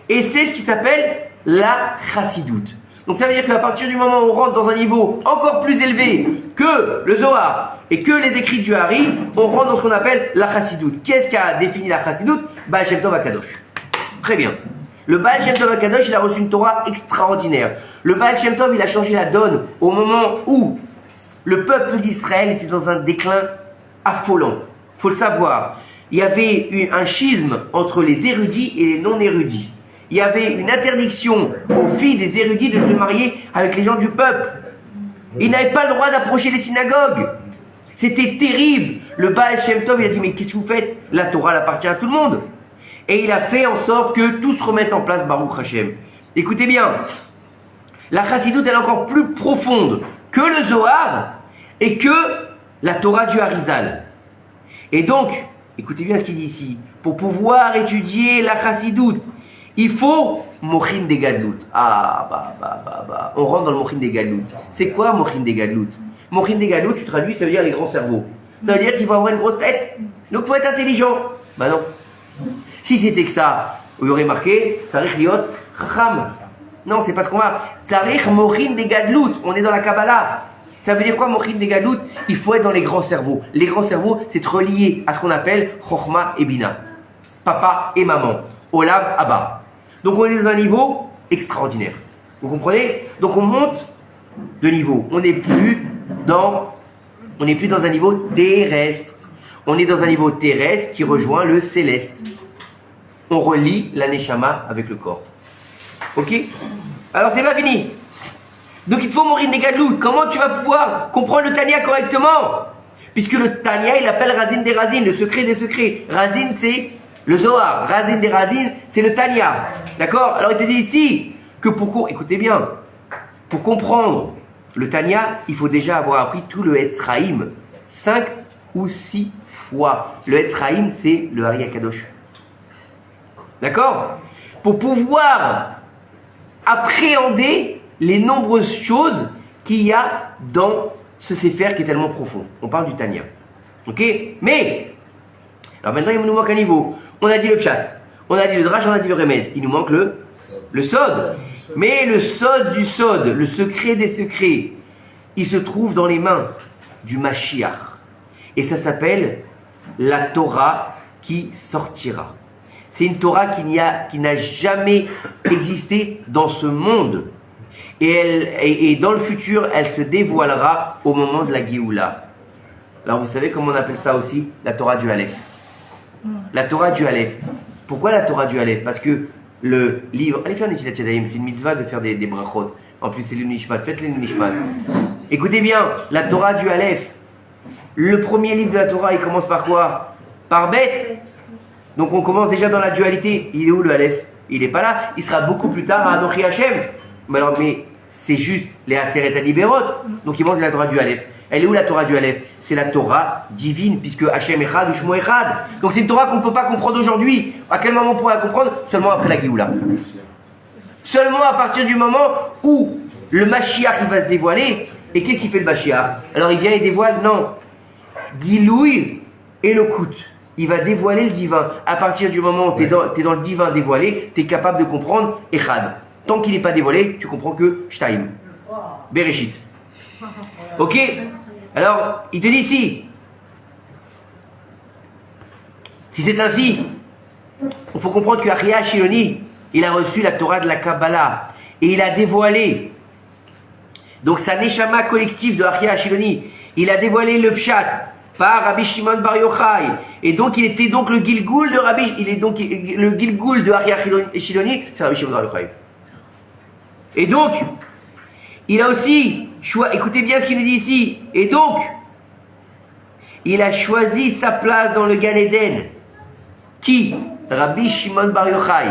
Et c'est ce qui s'appelle la Chassidoute. Donc ça veut dire qu'à partir du moment où on rentre dans un niveau encore plus élevé que le Zohar et que les écrits du Hari, on rentre dans ce qu'on appelle la Chassidoute. Qu'est-ce qui a défini la Chassidoute? Baal Shem Tov Akadosh. Très bien. Le Baal Shem Tov Akadosh, il a reçu une Torah extraordinaire. Le Baal Shem Tov, il a changé la donne au moment où le peuple d'Israël était dans un déclin affolant. Il faut le savoir. Il y avait eu un schisme entre les érudits et les non-érudits. Il y avait une interdiction aux filles des érudits de se marier avec les gens du peuple. Ils n'avaient pas le droit d'approcher les synagogues. C'était terrible. Le Baal Shem Tov, il a dit, mais qu'est-ce que vous faites? La Torah, elle appartient à tout le monde. Et il a fait en sorte que tout se remette en place, Baruch Hashem. Écoutez bien, la Chassidoute, elle est encore plus profonde que le Zohar et que la Torah du Harizal. Et donc, écoutez bien ce qu'il dit ici. Pour pouvoir étudier la Chassidoute, il faut Mochin des Gadlout. On rentre dans le Mochin des Gadlout. C'est quoi Mochin des Gadlout? Mochin des Gadlout, tu traduis, ça veut dire les grands cerveaux. Ça veut dire qu'il faut avoir une grosse tête. Donc il faut être intelligent. Ben non. Si c'était que ça, il y aurait marqué Tarich Liot Chacham. Non, c'est pas ce qu'on va. Tarich Mochin des Gadlout. On est dans la Kabbalah. Ça veut dire quoi Mochin des Gadlout? Il faut être dans les grands cerveaux. Les grands cerveaux, c'est relié à ce qu'on appelle Chochma et Bina. Papa et maman. Olam Abba. Donc on est dans un niveau extraordinaire. Vous comprenez? Donc on monte de niveau. On n'est plus dans un niveau terrestre. On est dans un niveau terrestre qui rejoint le céleste. On relie la neshama avec le corps. Ok? Alors c'est pas fini. Donc il te faut mourir des gadlout. Comment tu vas pouvoir comprendre le Tanya correctement? Puisque le Tanya, il appelle Razin des Razin, le secret des secrets. Razin, c'est le Zohar. Razin des Razin, c'est le Tanya. D'accord? Alors il te dit ici que écoutez bien, pour comprendre le Tanya, il faut déjà avoir appris tout le Etzraïm 5 ou 6 fois. Le Etzraïm, c'est le Hari Akadosh. D'accord? Pour pouvoir appréhender les nombreuses choses qu'il y a dans ce Sefer qui est tellement profond. On parle du Tanya. Ok? Mais, alors maintenant il nous manque un niveau. On a dit le Pshat, on a dit le Drash, on a dit le Remez. Il nous manque le Sod. Mais le sod du sod, le secret des secrets, il se trouve dans les mains du Mashiach. Et ça s'appelle la Torah qui sortira. C'est une Torah qui n'a jamais existé dans ce monde. Et dans le futur, elle se dévoilera au moment de la Géoula. Alors vous savez comment on appelle ça aussi? La Torah du Aleph. La Torah du Aleph. Pourquoi la Torah du Aleph? Parce que le livre... Allez faire Netilat Yadayim, c'est une mitzvah de faire des brachot. En plus c'est le Nishmat, faites les Nishmat. Écoutez bien, la Torah du Aleph. Le premier livre de la Torah, il commence par quoi? Par Bet. Donc on commence déjà dans la dualité. Il est où le Aleph? Il n'est pas là. Il sera beaucoup plus tard à Anochi Hashem. Mais alors, c'est juste les Aseret Aliberot. Donc il manque la Torah du Aleph. Elle est où la Torah du Aleph? C'est la Torah divine, puisque Hashem Echad ou Shmo Echad. Donc c'est une Torah qu'on ne peut pas comprendre aujourd'hui. À quel moment on pourra la comprendre? Seulement après la Géoula. Seulement à partir du moment où le Mashiach il va se dévoiler. Et qu'est-ce qu'il fait le Mashiach? Alors il vient et dévoile? Non. Gilouï et le Kout. Il va dévoiler le divin. À partir du moment où tu es dans le divin dévoilé, tu es capable de comprendre Echad. Tant qu'il n'est pas dévoilé, tu comprends que Shtaim. Bereshit. Ok? Alors, il te dit ici. Si c'est ainsi, il faut comprendre que Achia Shiloni, il a reçu la Torah de la Kabbalah. Et il a dévoilé. Donc, sa Neshama collective de Achia Shiloni. Il a dévoilé le Pshat par Rabbi Shimon Bar Yochai. Et donc, il était donc le Gilgoul de Rabbi. Il est donc le Gilgoul de Achia Shiloni, c'est Rabbi Shimon Bar Yochai. Et donc, il a aussi écoutez bien ce qu'il nous dit ici. Et donc, il a choisi sa place dans le Gan Eden. Qui? Rabbi Shimon Bar Yochai.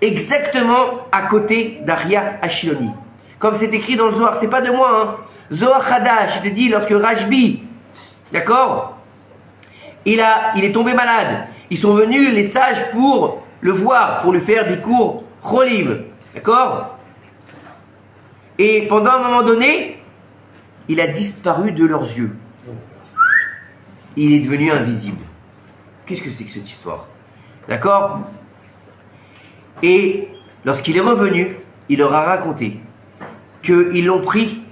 Exactement à côté d'Achia Shiloni. Comme c'est écrit dans le Zohar, c'est pas de moi, hein. Zohar Hadash, il te dit lorsque Rashbi, d'accord, il est tombé malade. Ils sont venus, les sages, pour le voir, pour lui faire des cours cholim, d'accord. Et pendant un moment donné, il a disparu de leurs yeux. Il est devenu invisible. Qu'est-ce que c'est que cette histoire? D'accord? Et lorsqu'il est revenu, il leur a raconté qu'ils l'ont pris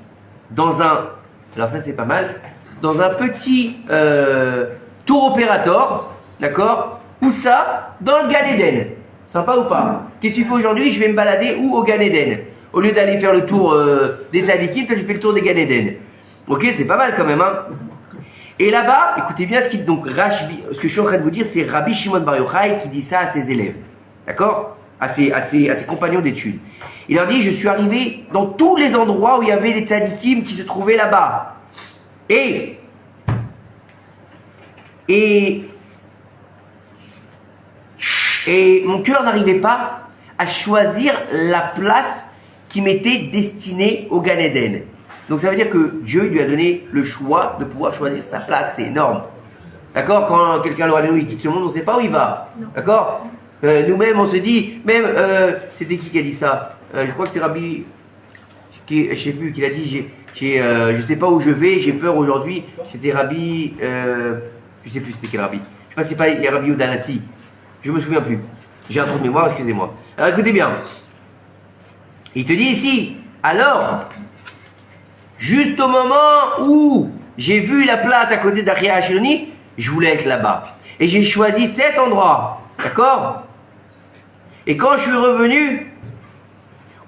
dans un... Alors ça c'est pas mal. Dans un petit tour opérateur, d'accord? Où ça? Dans le Gan Eden. Sympa ou pas? Qu'est-ce que tu fais aujourd'hui? Je vais me balader où? Au Gan Eden. Au lieu d'aller faire le tour des tzadikim, toi tu fais le tour des Gan Eden. Ok, c'est pas mal quand même, hein. Et là-bas, écoutez bien ce que je suis en train de vous dire, c'est Rabbi Shimon Bar Yochai qui dit ça à ses élèves. D'accord? À ses compagnons d'études. Il leur dit, je suis arrivé dans tous les endroits où il y avait les tzadikim qui se trouvaient là-bas. Et mon cœur n'arrivait pas à choisir la place qui m'était destinée au Gan Eden. Donc ça veut dire que Dieu lui a donné le choix de pouvoir choisir sa place, c'est énorme. D'accord? Quand quelqu'un il quitte ce monde, on ne sait pas où il va. D'accord? Nous-mêmes, on se dit, même, c'était qui a dit ça? Je crois que c'est Rabbi, je ne sais plus, qui l'a dit, je ne sais pas où je vais, j'ai peur aujourd'hui. C'était Rabbi, je ne sais plus c'était quel Rabbi. Je ne sais pas si c'est Rabbi Udanassi. Je ne me souviens plus. J'ai un trou de mémoire, excusez-moi. Alors écoutez bien. Il te dit ici, alors, juste au moment où j'ai vu la place à côté d'Achia Shiloni, je voulais être là-bas. Et j'ai choisi cet endroit. D'accord? Et quand je suis revenu,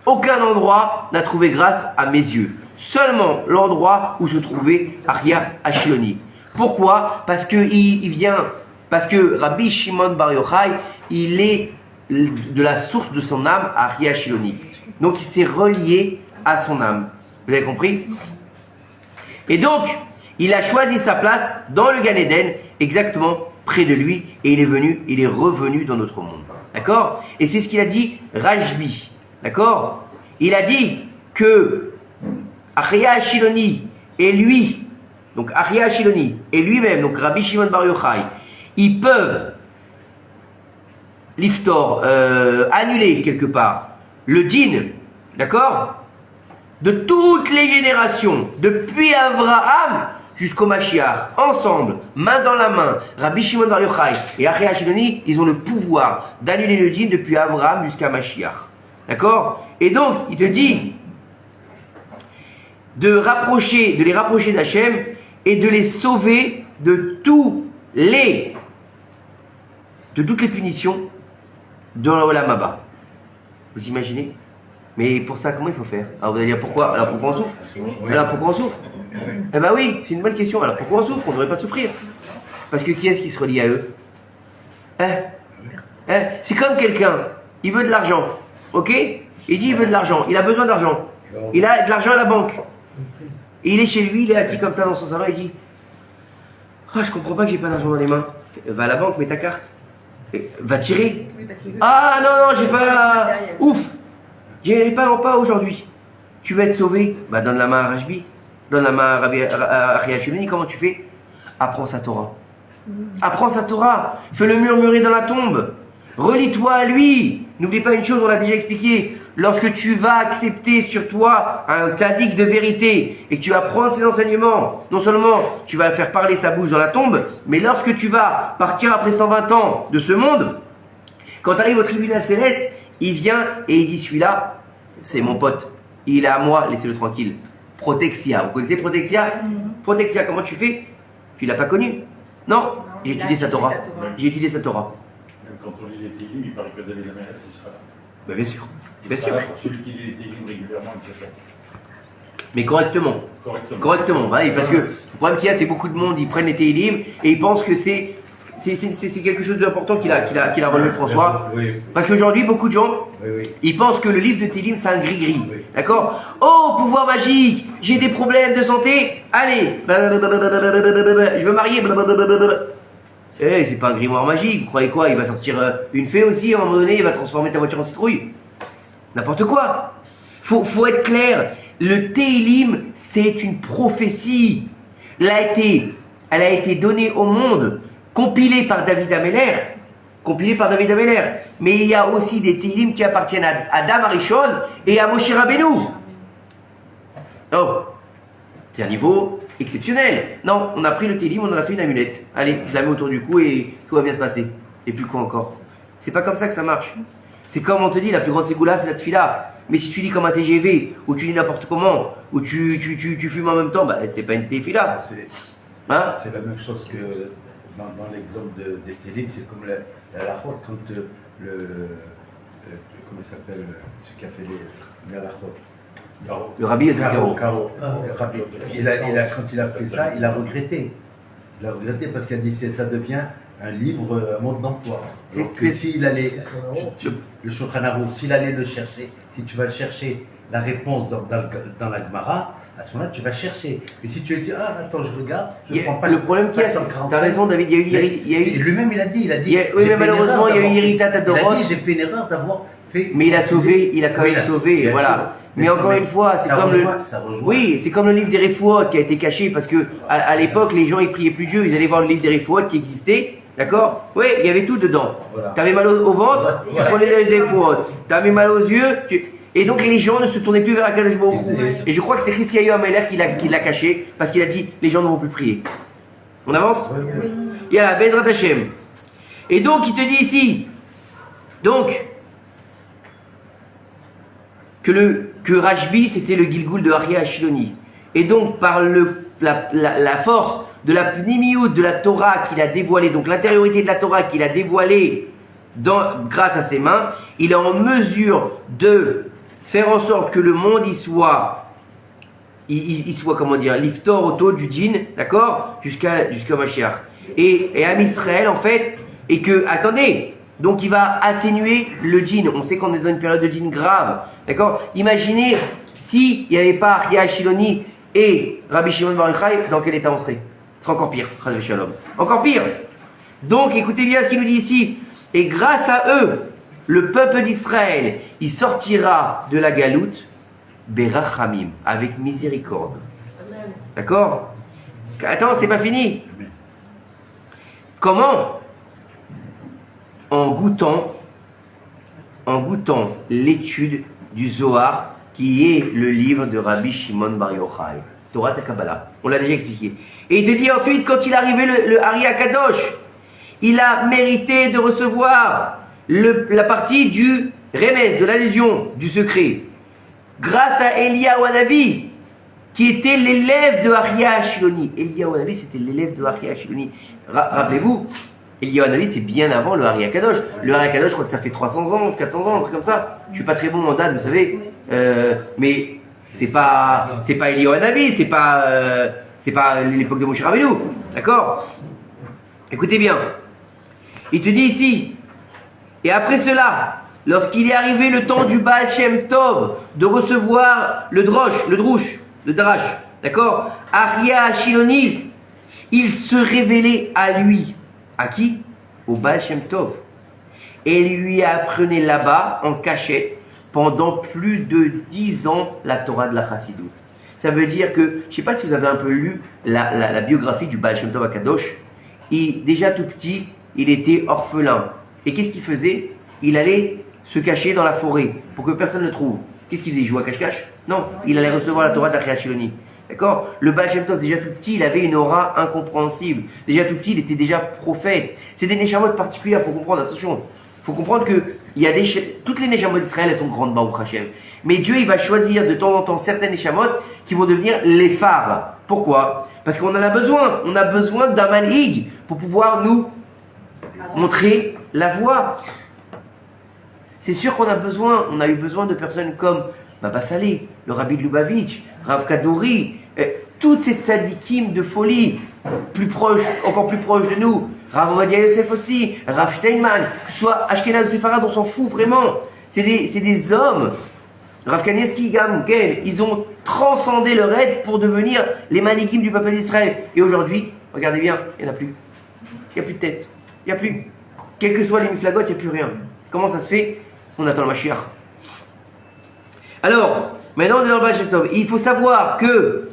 aucun endroit n'a trouvé grâce à mes yeux. Seulement l'endroit où se trouvait Achia Shiloni. Pourquoi? Parce que Rabbi Shimon Bar Yochai, il est de la source de son âme à Achia Shiloni. Donc il s'est relié à son âme. Vous avez compris? Et donc, il a choisi sa place dans le Gan Eden, exactement près de lui, et il est revenu dans notre monde. D'accord? Et c'est ce qu'il a dit Rashbi. D'accord? Il a dit que Achia Shiloni et lui, donc Achia Shiloni et lui-même, donc Rabbi Shimon Bar Yochai, ils peuvent l'iftor, annuler quelque part le din, d'accord, de toutes les générations, depuis Abraham jusqu'au Mashiach, ensemble, main dans la main, Rabbi Shimon Bar Yochai et Achia Shiloni, ils ont le pouvoir d'annuler le din depuis Abraham jusqu'à Mashiach. D'accord? Et donc, il te dit de les rapprocher d'Hachem et de les sauver de toutes les punitions dans l'Olam Haba. Vous imaginez? Mais pour ça, comment il faut faire? Alors vous allez dire pourquoi? Alors pourquoi on souffre? Alors pourquoi on souffre? Eh ben oui, c'est une bonne question. Alors pourquoi on souffre? On ne devrait pas souffrir. Parce que qui est-ce qui se relie à eux? C'est comme quelqu'un, il veut de l'argent, ok? Il dit il veut de l'argent, il a besoin d'argent. Il a de l'argent à la banque. Et il est chez lui, il est assis comme ça dans son salon, il dit oh, je comprends pas que j'ai pas d'argent dans les mains. Va à la banque, mets ta carte. Va tirer. Ah non, j'ai pas. Ouf! J'ai pas aujourd'hui. Tu veux être sauvé? Bah donne la main à Rajbi. Donne la main à Ria Shuleni. Comment tu fais? Apprends sa Torah. Apprends sa Torah. Fais-le murmurer dans la tombe. Relie-toi à lui. N'oublie pas une chose, on l'a déjà expliqué. Lorsque tu vas accepter sur toi un tzaddik de vérité et que tu vas prendre ses enseignements, non seulement tu vas faire parler sa bouche dans la tombe, mais lorsque tu vas partir après 120 ans de ce monde, quand tu arrives au tribunal céleste, il vient et il dit celui-là, c'est mon pote, il est à moi, laissez-le tranquille. Protexia, vous connaissez Protexia? Protexia, comment tu fais? Tu l'as pas connu? Non, j'ai étudié sa Torah. J'ai étudié sa Torah. Même quand on lit les Télim, il paraît que David Améler, il sera là. Ben, bien sûr. Bien sûr. Voilà, pour celui qui lit les Télim régulièrement, il sera là. Mais correctement. Correctement. Ouais, parce que le problème qu'il y a, c'est beaucoup de monde, ils prennent les Télim et ils pensent que c'est quelque chose d'important qu'il a relevé François. Oui. Parce qu'aujourd'hui, beaucoup de gens, ils pensent que le livre de Télim, c'est un gris-gris. D'accord? Oh, pouvoir magique, j'ai des problèmes de santé, allez, je veux marier, eh, c'est pas un grimoire magique, vous croyez quoi? Il va sortir une fée aussi, à un moment donné, il va transformer ta voiture en citrouille. N'importe quoi. Faut être clair, le Télim, c'est une prophétie. Elle a été donnée au monde, compilée par David Améler. Mais il y a aussi des Télim qui appartiennent à Adam Arishon et à Moshe Rabbeinu. Oh, c'est un niveau exceptionnel. Non, on a pris le Télim, on en a fait une amulette. Allez, je la mets autour du cou et tout va bien se passer. Et puis quoi encore? C'est pas comme ça que ça marche. C'est comme on te dit, la plus grande ségoula, c'est la tfila. Mais si tu lis comme un TGV, ou tu lis n'importe comment, ou tu fumes en même temps, bah c'est pas une tfila. Hein? C'est la même chose que dans l'exemple des Télim, c'est comme la Lachot, quand comment il s'appelle, celui qui a fait les Lachot. Le rabbi Caro. Rabbi. Quand il a fait ça, il a regretté. Il a regretté parce qu'il a dit que ça devient un livre, un mode d'emploi. Donc s'il allait, le Shulchan Aruch, s'il allait le chercher, si tu vas chercher la réponse dans la Gemara, à ce moment-là, tu vas chercher. Et si tu dis, ah, attends, je regarde, je ne prends pas le problème qu'il y a, t'as raison, David, il y a eu. Lui-même, il a dit. Oui, mais malheureusement, il y a eu Irritat Adorot. Il a dit, j'ai fait une erreur d'avoir fait. Mais il a quand même sauvé, voilà. Mais encore une fois, c'est comme c'est comme le livre des Réfouot qui a été caché parce que à l'époque, les gens ils priaient plus Dieu, ils allaient voir le livre des Réfouot qui existait, d'accord? Oui, il y avait tout dedans. Voilà. T'avais mal au ventre, tu prenais le livre des Réfouot. T'avais mal aux yeux, et donc les gens ne se tournaient plus vers Akadosh Baruch Hu. Et je crois que c'est Chizkiyahu Améler qui l'a caché parce qu'il a dit les gens ne vont plus prier. On avance? Il y a la Bedrat Hashem. Et donc il te dit ici, donc que Rajbi c'était le Gilgul de Aryeh Ashiloni. Et donc par la force de la pnimiout de la Torah qu'il a dévoilée, donc l'intériorité de la Torah qu'il a dévoilée grâce à ses mains, il est en mesure de faire en sorte que le monde il soit comment dire, l'iftor auto du djinn, d'accord, jusqu'à Mashiach. Et à Israël en fait, et que, attendez, donc il va atténuer le djinn. On sait qu'on est dans une période de djinn grave, d'accord. Imaginez s'il n'y avait pas Aryeh Shiloni et Rabbi Shimon Bar Yochai, dans quel état on serait? Ce serait encore pire, Chas v'Shalom. Encore pire. Donc écoutez bien ce qu'il nous dit ici. Et grâce à eux, le peuple d'Israël, il sortira de la galoute Berachamim, avec miséricorde. D'accord? Attends, c'est pas fini. Comment? En goûtant l'étude du Zohar, qui est le livre de Rabbi Shimon Bar Yochai, Torah Kabbalah. On l'a déjà expliqué. Et il te dit ensuite, quand il est arrivé le Ari Akadosh, il a mérité de recevoir la partie du Remez, de l'allusion du secret, grâce à Eliyahu Hanavi, qui était l'élève de Aria Ashiloni. Eliyahu Hanavi, c'était l'élève de Aria Ashiloni. Rappelez-vous, Eliyahu Hanavi, c'est bien avant le Ari Akadosh. Le Ari Akadosh, je crois que ça fait 300 ans, 400 ans, un truc comme ça. Je suis pas très bon en date, vous savez. Mais c'est pas Eliyahu Hanavi, c'est pas l'époque de Moshe Rabbeinu. D'accord? Écoutez bien. Il te dit ici, et après cela, lorsqu'il est arrivé le temps du Baal Shem Tov de recevoir le drash, d'accord, Aria Ashiloni, il se révélait à lui. À qui? Au Baal Shem Tov. Et lui apprenait là-bas, en cachette, pendant plus de 10 ans, la Torah de la Chassidoute. Ça veut dire que, je ne sais pas si vous avez un peu lu la biographie du Baal Shem Tov Akadosh. Déjà tout petit, il était orphelin. Et qu'est-ce qu'il faisait? Il allait se cacher dans la forêt pour que personne ne le trouve. Qu'est-ce qu'il faisait? Il jouait à cache-cache? Non, il allait recevoir la Torah d'Aria Ashiloni. D'accord? Le Baal Shem Tov, déjà tout petit, il avait une aura incompréhensible. Déjà tout petit, il était déjà prophète. C'est des neshamot particulières, il faut comprendre, attention. Il faut comprendre que toutes les neshamot d'Israël, elles sont grandes, Baruch Hashem. Mais Dieu, il va choisir de temps en temps certaines neshamot qui vont devenir les phares. Pourquoi? Parce qu'on en a besoin. On a besoin d'un manhig pour pouvoir nous montrer la voie. C'est sûr qu'on a besoin. On a eu besoin de personnes comme Baba Salé, le Rabbi de Lubavitch, Rav Kadori, toutes ces tzadikim de folie, encore plus proches de nous. Rav Ovadia Yosef aussi, Rav Steinman, que ce soit Ashkenaz ou Séfarad, on s'en fout vraiment. C'est des hommes. Rav Kanievski, Gamken, ils ont transcendé leur aide pour devenir les manikim du peuple d'Israël. Et aujourd'hui, regardez bien, il n'y en a plus. Il n'y a plus de tête. Il n'y a plus. Quels que soient les miflagot, il n'y a plus rien. Comment ça se fait? On attend le Mashiach. Alors, maintenant on est dans le Baal Shem Tov. Il faut savoir que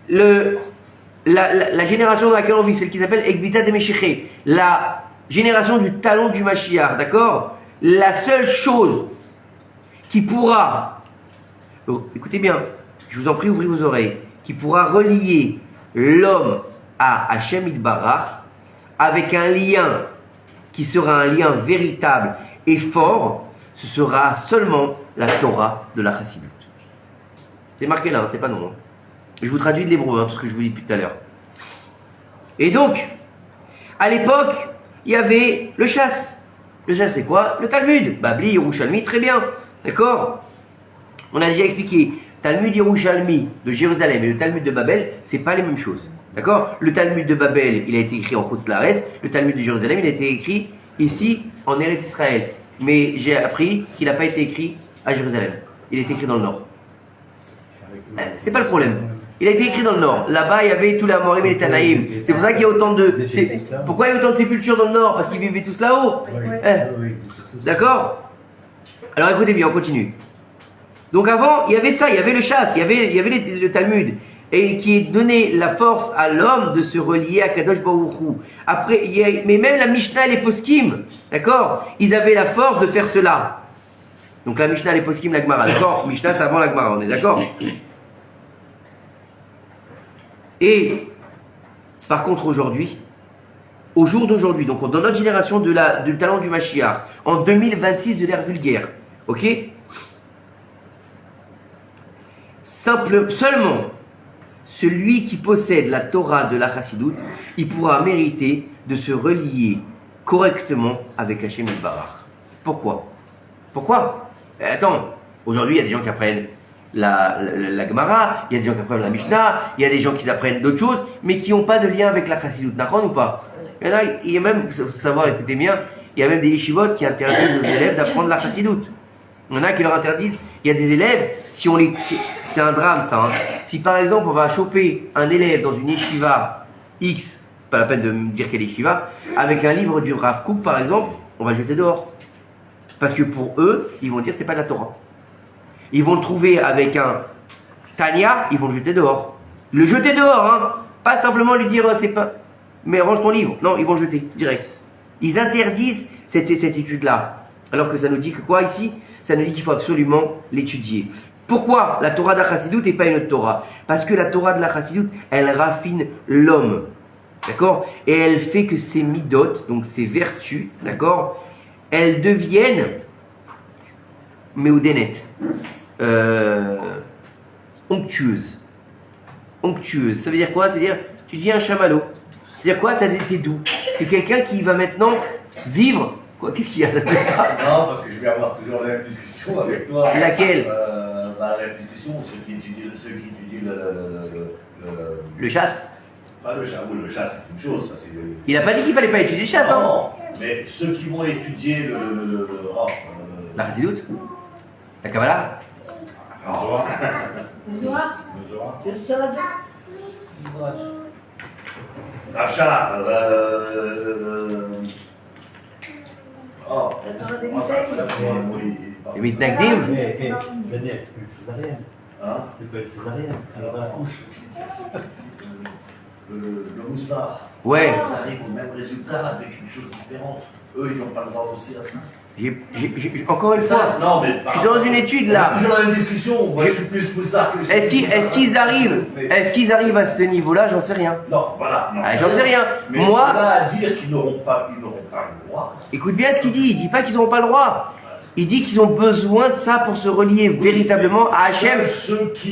la génération dans laquelle on vit, celle qui s'appelle Ekvita de Meshiché, la génération du talon du Mashiach, d'accord? La seule chose qui pourra, écoutez bien, je vous en prie, ouvrez vos oreilles, qui pourra relier l'homme à Hashem Yitbarach avec un lien qui sera un lien véritable et fort, ce sera seulement la Torah de la Chassidoute. C'est marqué là, c'est pas non. Hein. Je vous traduis de l'hébreu, tout ce que je vous dis depuis tout à l'heure. Et donc, à l'époque, il y avait le chasse. Le chasse, c'est quoi? Le Talmud. Babli, Yerushalmi, très bien. D'accord? On a déjà expliqué. Talmud Yerushalmi de Jérusalem et le Talmud de Babel, c'est pas les mêmes choses. D'accord? Le Talmud de Babel, il a été écrit en Chutz La'aretz. Le Talmud de Jérusalem, il a été écrit ici, en Eretz Israël. Mais j'ai appris qu'il n'a pas été écrit à Jérusalem. Il a été écrit dans le nord. C'est pas le problème. Il a été écrit dans le nord. Là-bas, il y avait tous les Amorim et les Tanaïm. C'est pour ça qu'il y a autant de... Pourquoi il y a autant de sépultures dans le nord? Parce qu'ils vivaient tous là-haut. D'accord? Alors écoutez bien, on continue. Donc avant, il y avait ça, il y avait le chasse, il y avait le Talmud. Et qui donnait la force à l'homme de se relier à Kadosh Baruch Hu. Après, mais même la Mishnah et les Poskim, d'accord? Ils avaient la force de faire cela. Donc la Mishnah, les Poskim, la Gemara, d'accord? Mishnah, c'est avant la Gemara, on est d'accord? Et, par contre, aujourd'hui, au jour d'aujourd'hui, donc dans notre génération du talent du Mashiach, en 2026 de l'ère vulgaire, ok? Seulement, celui qui possède la Torah de la Chassidoute, il pourra mériter de se relier correctement avec Hashem Yitbarach. Pourquoi? Attends, aujourd'hui il y a des gens qui apprennent la Gemara, il y a des gens qui apprennent la Mishnah, il y a des gens qui apprennent d'autres choses, mais qui n'ont pas de lien avec la Chassidoute. D'accord ou pas? Il y a même, il faut savoir, écoutez bien, il y a même des yeshivot qui interdisent aux élèves d'apprendre la Chassidoute. Il y en a qui leur interdisent. Il y a des élèves, c'est un drame ça. Hein. Si par exemple on va choper un élève dans une yeshiva X, c'est pas la peine de me dire quelle yeshiva, avec un livre du Rav Kook par exemple, on va le jeter dehors. Parce que pour eux, ils vont dire c'est pas de la Torah. Ils vont le trouver avec un Tanya, ils vont le jeter dehors. Le jeter dehors, hein. Pas simplement lui dire c'est pas, mais range ton livre. Non, ils vont le jeter direct. Ils interdisent cette étude-là. Alors que ça nous dit que quoi ici? Ça nous dit qu'il faut absolument l'étudier. Pourquoi la Torah de la Chassidoute et pas une autre Torah? Parce que la Torah de la Chassidoute, elle raffine l'homme. D'accord? Et elle fait que ses midot, donc ses vertus, d'accord, elles deviennent Meoudenet. Onctueuse. Onctueuse. Ça veut dire quoi? C'est-à-dire, tu dis un chamallow. C'est-à-dire quoi? T'es doux. C'est quelqu'un qui va maintenant vivre. Quoi? Qu'est-ce qu'il y a? Ça te plaît pas? Non, parce que je vais avoir toujours la même discussion avec toi. Laquelle? La discussion, ceux qui étudient Le chasse? pas le chat, oui, le chat c'est une chose, ça c'est. Il n'a pas dit qu'il fallait pas étudier le chasse, hein? Non, mais ceux qui vont étudier La chassidoute? La Kabbalah? Le Zohar. Le Zohar. Le Zohar. Le sod. Rachat, La Torah des Mitzvahs. Les mitnagdim? Daniel, tu peux être césarienne. Hein? Tu peux être césarienne. Alors, la couche. Le moussard. Ouais. Ils arrivent au même résultat avec une chose différente. Eux, ils n'ont pas le droit aussi à ça. Encore une fois, Non, mais. je suis dans une étude là. Toujours la même discussion. Moi, je suis plus moussard que. Est-ce qu'ils arrivent à ce niveau-là? J'en sais rien. Non, voilà. Non, Ah, j'en sais rien. Mais Moi, là, à dire qu'ils n'auront pas le droit. écoute bien ce qu'il dit. Il dit pas qu'ils n'auront pas le droit. Il dit qu'ils ont besoin de ça pour se relier véritablement à Hachem Ceux qui.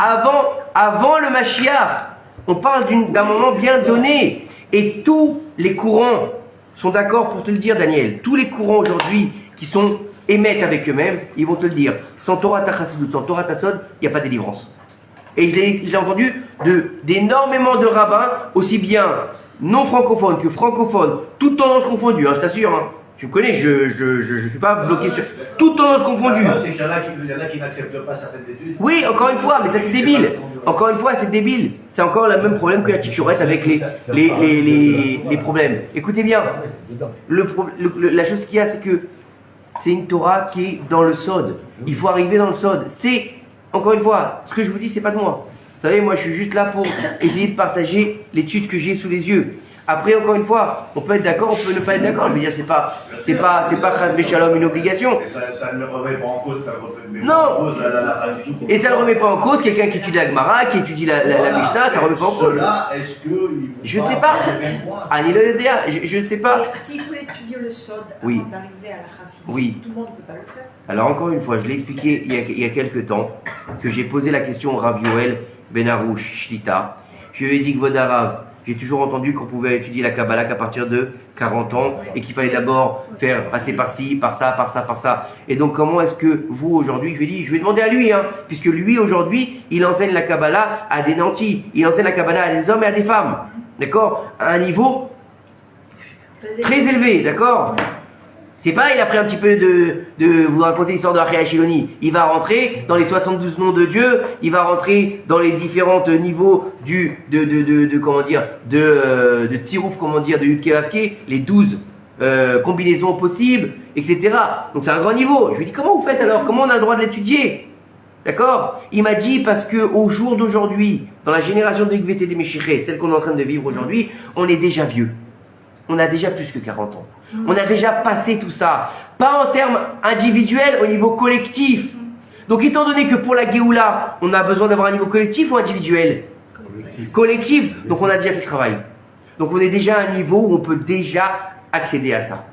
avant le Mashiach. On parle d'un moment bien donné. Et tous les courants sont d'accord pour te le dire, Daniel. Tous les courants aujourd'hui qui émettent avec eux-mêmes, ils vont te le dire. Sans Torah Chassidut, sans Torah Sod, il n'y a pas de délivrance. Et je l'ai entendu d'énormément de rabbins, aussi bien non francophones que francophones, toutes tendances confondues, hein, je t'assure. Hein. Tu me connais, je suis pas bloqué sur toutes tendances confondues. C'est qu'il y en a qui n'acceptent pas certaines études. Oui, encore une fois, mais ça c'est débile. Encore une fois, c'est débile. C'est encore le même problème que la tichourette avec les problèmes. Écoutez bien, la chose qu'il y a, c'est que c'est une Torah qui est dans le sod. Il faut arriver dans le sod. C'est, encore une fois, ce que je vous dis, c'est pas de moi. Vous savez, moi je suis juste là pour essayer de partager l'étude que j'ai sous les yeux. Après, encore une fois, on peut être d'accord, on peut ne pas être d'accord. Je veux dire, c'est pas chas v'shalom une obligation. Et ça ne remet pas en cause, ça remet Non. en cause la Et ça ne remet pas en cause quelqu'un qui étudie la Gemara, qui étudie la Mishnah, ça ne remet pas en cause. Cela, est-ce que Je ne sais pas. Annie le Yodéa, je ne sais pas. S'il faut étudier le sod Oui. avant d'arriver à la chassidut, Oui. tout le monde ne peut pas le faire. Alors encore une fois, je l'ai expliqué il y a quelques temps, que j'ai posé la question au Rav Yoel Benarouche Shlita. Je lui ai dit que Vodarav, j'ai toujours entendu qu'on pouvait étudier la Kabbalah qu'à partir de 40 ans et qu'il fallait d'abord faire passer par-ci, par ça, par ça, par ça. Et donc comment est-ce que vous aujourd'hui, je lui ai demandé à lui, hein, puisque lui aujourd'hui, il enseigne la Kabbalah à des nantis, il enseigne la Kabbalah à des hommes et à des femmes, d'accord, à un niveau très élevé, d'accord. C'est pas, il a pris un petit peu de vous raconter l'histoire de Achia Shiloni. Il va rentrer dans les 72 noms de Dieu, il va rentrer dans les différents niveaux de Tsirouf, de Yudke Vavke, les 12 combinaisons possibles, etc. Donc c'est un grand niveau. Je lui ai dit, comment vous faites alors? Comment on a le droit de l'étudier? D'accord? Il m'a dit, parce que au jour d'aujourd'hui, dans la génération de Gvete de Meshiché, celle qu'on est en train de vivre aujourd'hui, on est déjà vieux. On a déjà plus que 40 ans. On a déjà passé tout ça. Pas en termes individuels, au niveau collectif. Donc étant donné que pour la Géoula, on a besoin d'avoir un niveau collectif ou individuel? Collectif. Donc on a déjà fait le travail. Donc on est déjà à un niveau où on peut déjà accéder à ça.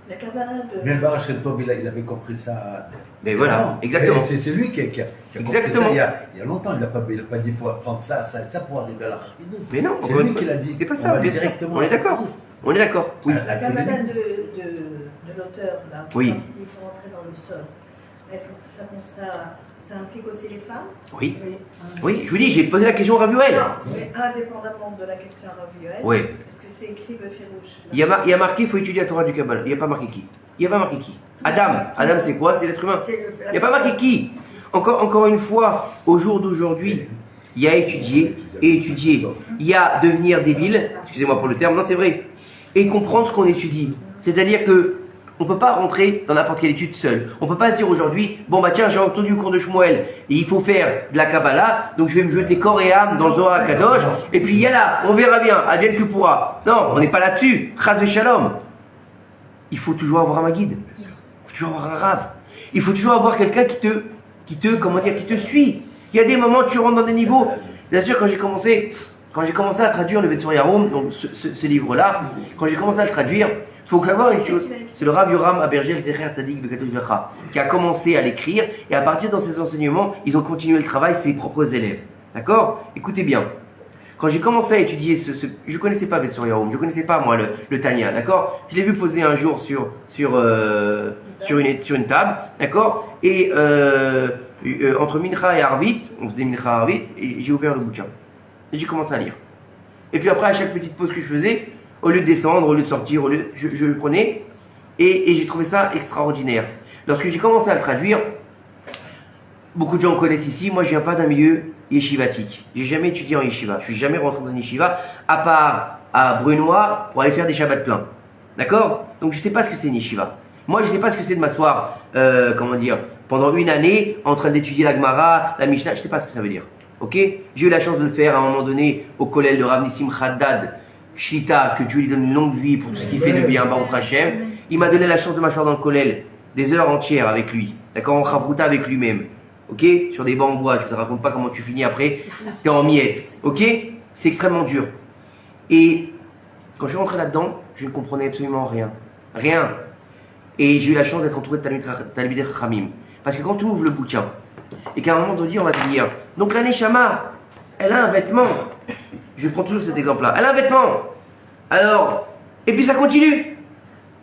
La Kabbalah de. Mais le Baruch Tov, il avait compris ça. Mais voilà, exactement. C'est lui qui a Exactement. compris ça il y a longtemps. Il n'a pas dit pour apprendre ça pour arriver à la Chassidut. Mais non, C'est encore lui une fois, qui l'a dit. c'est pas On ça, va bien sûr. directement On est d'accord. On est d'accord. Oui. La La Kabbalah cuisine. de l'auteur, là, Oui. quand il dit qu'il faut rentrer dans le sol, ça implique aussi les femmes? Oui. Hein. Oui, je vous dis, j'ai posé la question au Ravuel. Non, mais indépendamment de la question à Ravuel, Oui. est-ce que c'est écrit Befirouche? Il y a marqué, il faut étudier la Torah du Kabbalah. Il n'y a pas marqué qui. Il n'y a pas marqué qui. Adam. Adam, c'est quoi? C'est l'être humain. Il n'y a pas marqué qui. Encore une fois, au jour d'aujourd'hui, il y a étudier et étudier. Il y a devenir débile, excusez-moi pour le terme, non c'est vrai, et comprendre ce qu'on étudie. C'est-à-dire que on ne peut pas rentrer dans n'importe quelle étude seul. On ne peut pas se dire aujourd'hui, bon bah tiens, j'ai entendu le cours de Shmuel, et il faut faire de la Kabbalah, donc je vais me jeter corps et âme dans le Zohar Kadosh, et puis yallah, on verra bien, advienne que pourra. Non, on n'est pas là-dessus. Chas v'shalom. Il faut toujours avoir un guide. Il faut toujours avoir un rave. Il faut toujours avoir quelqu'un qui te suit. Il y a des moments où tu rentres dans des niveaux. Bien sûr, quand j'ai commencé à traduire le Vetsuria Yarum, donc ce livre-là, quand j'ai commencé à le traduire, Il faut savoir une chose. C'est le Rav Yoram Abergel Zecher Tzadik Bekadosh Vecha qui a commencé à l'écrire et à partir de ses enseignements, ils ont continué le travail, ses propres élèves. D'accord? Écoutez bien. Quand j'ai commencé à étudier je ne connaissais pas Betsur Yaoum, je ne connaissais pas moi le Tanya, d'accord? Je l'ai vu poser un jour sur une table, d'accord? Et entre Mincha et Arvit, on faisait Mincha et Arvit, et j'ai ouvert le bouquin. Et j'ai commencé à lire. Et puis après, à chaque petite pause que je faisais, au lieu de descendre, au lieu de sortir, je le prenais, et j'ai trouvé ça extraordinaire. Lorsque j'ai commencé à le traduire, beaucoup de gens connaissent ici, moi je viens pas d'un milieu yeshivatique. J'ai jamais étudié en yeshiva. Je suis jamais rentré dans une yeshiva, à part à Brunois pour aller faire des shabbats pleins. D'accord? Donc je sais pas ce que c'est une yeshiva. Moi je sais pas ce que c'est de m'asseoir, pendant une année en train d'étudier la Gemara, la Mishnah, je sais pas ce que ça veut dire. Ok? J'ai eu la chance de le faire à un moment donné au collège de Rav Nissim Haddad Shita, que Dieu lui donne une longue vie pour tout ce qu'il fait de bien, Baruch Hashem. Il m'a donné la chance de m'asseoir dans le collège des heures entières avec lui. D'accord? En chavruta avec lui-même. Ok? Sur des bancs en bois, je ne te raconte pas comment tu finis après, t'es en miettes. Ok? C'est extrêmement dur. Et quand je suis rentré là-dedans, je ne comprenais absolument rien. Rien. Et j'ai eu la chance d'être entouré de Talmidei Chachamim. Parce que quand tu ouvres le bouquin, et qu'à un moment donné, on va te dire, donc la Neshama, elle a un vêtement. Je prends toujours cet exemple-là. Elle a un vêtement. Alors, et puis ça continue.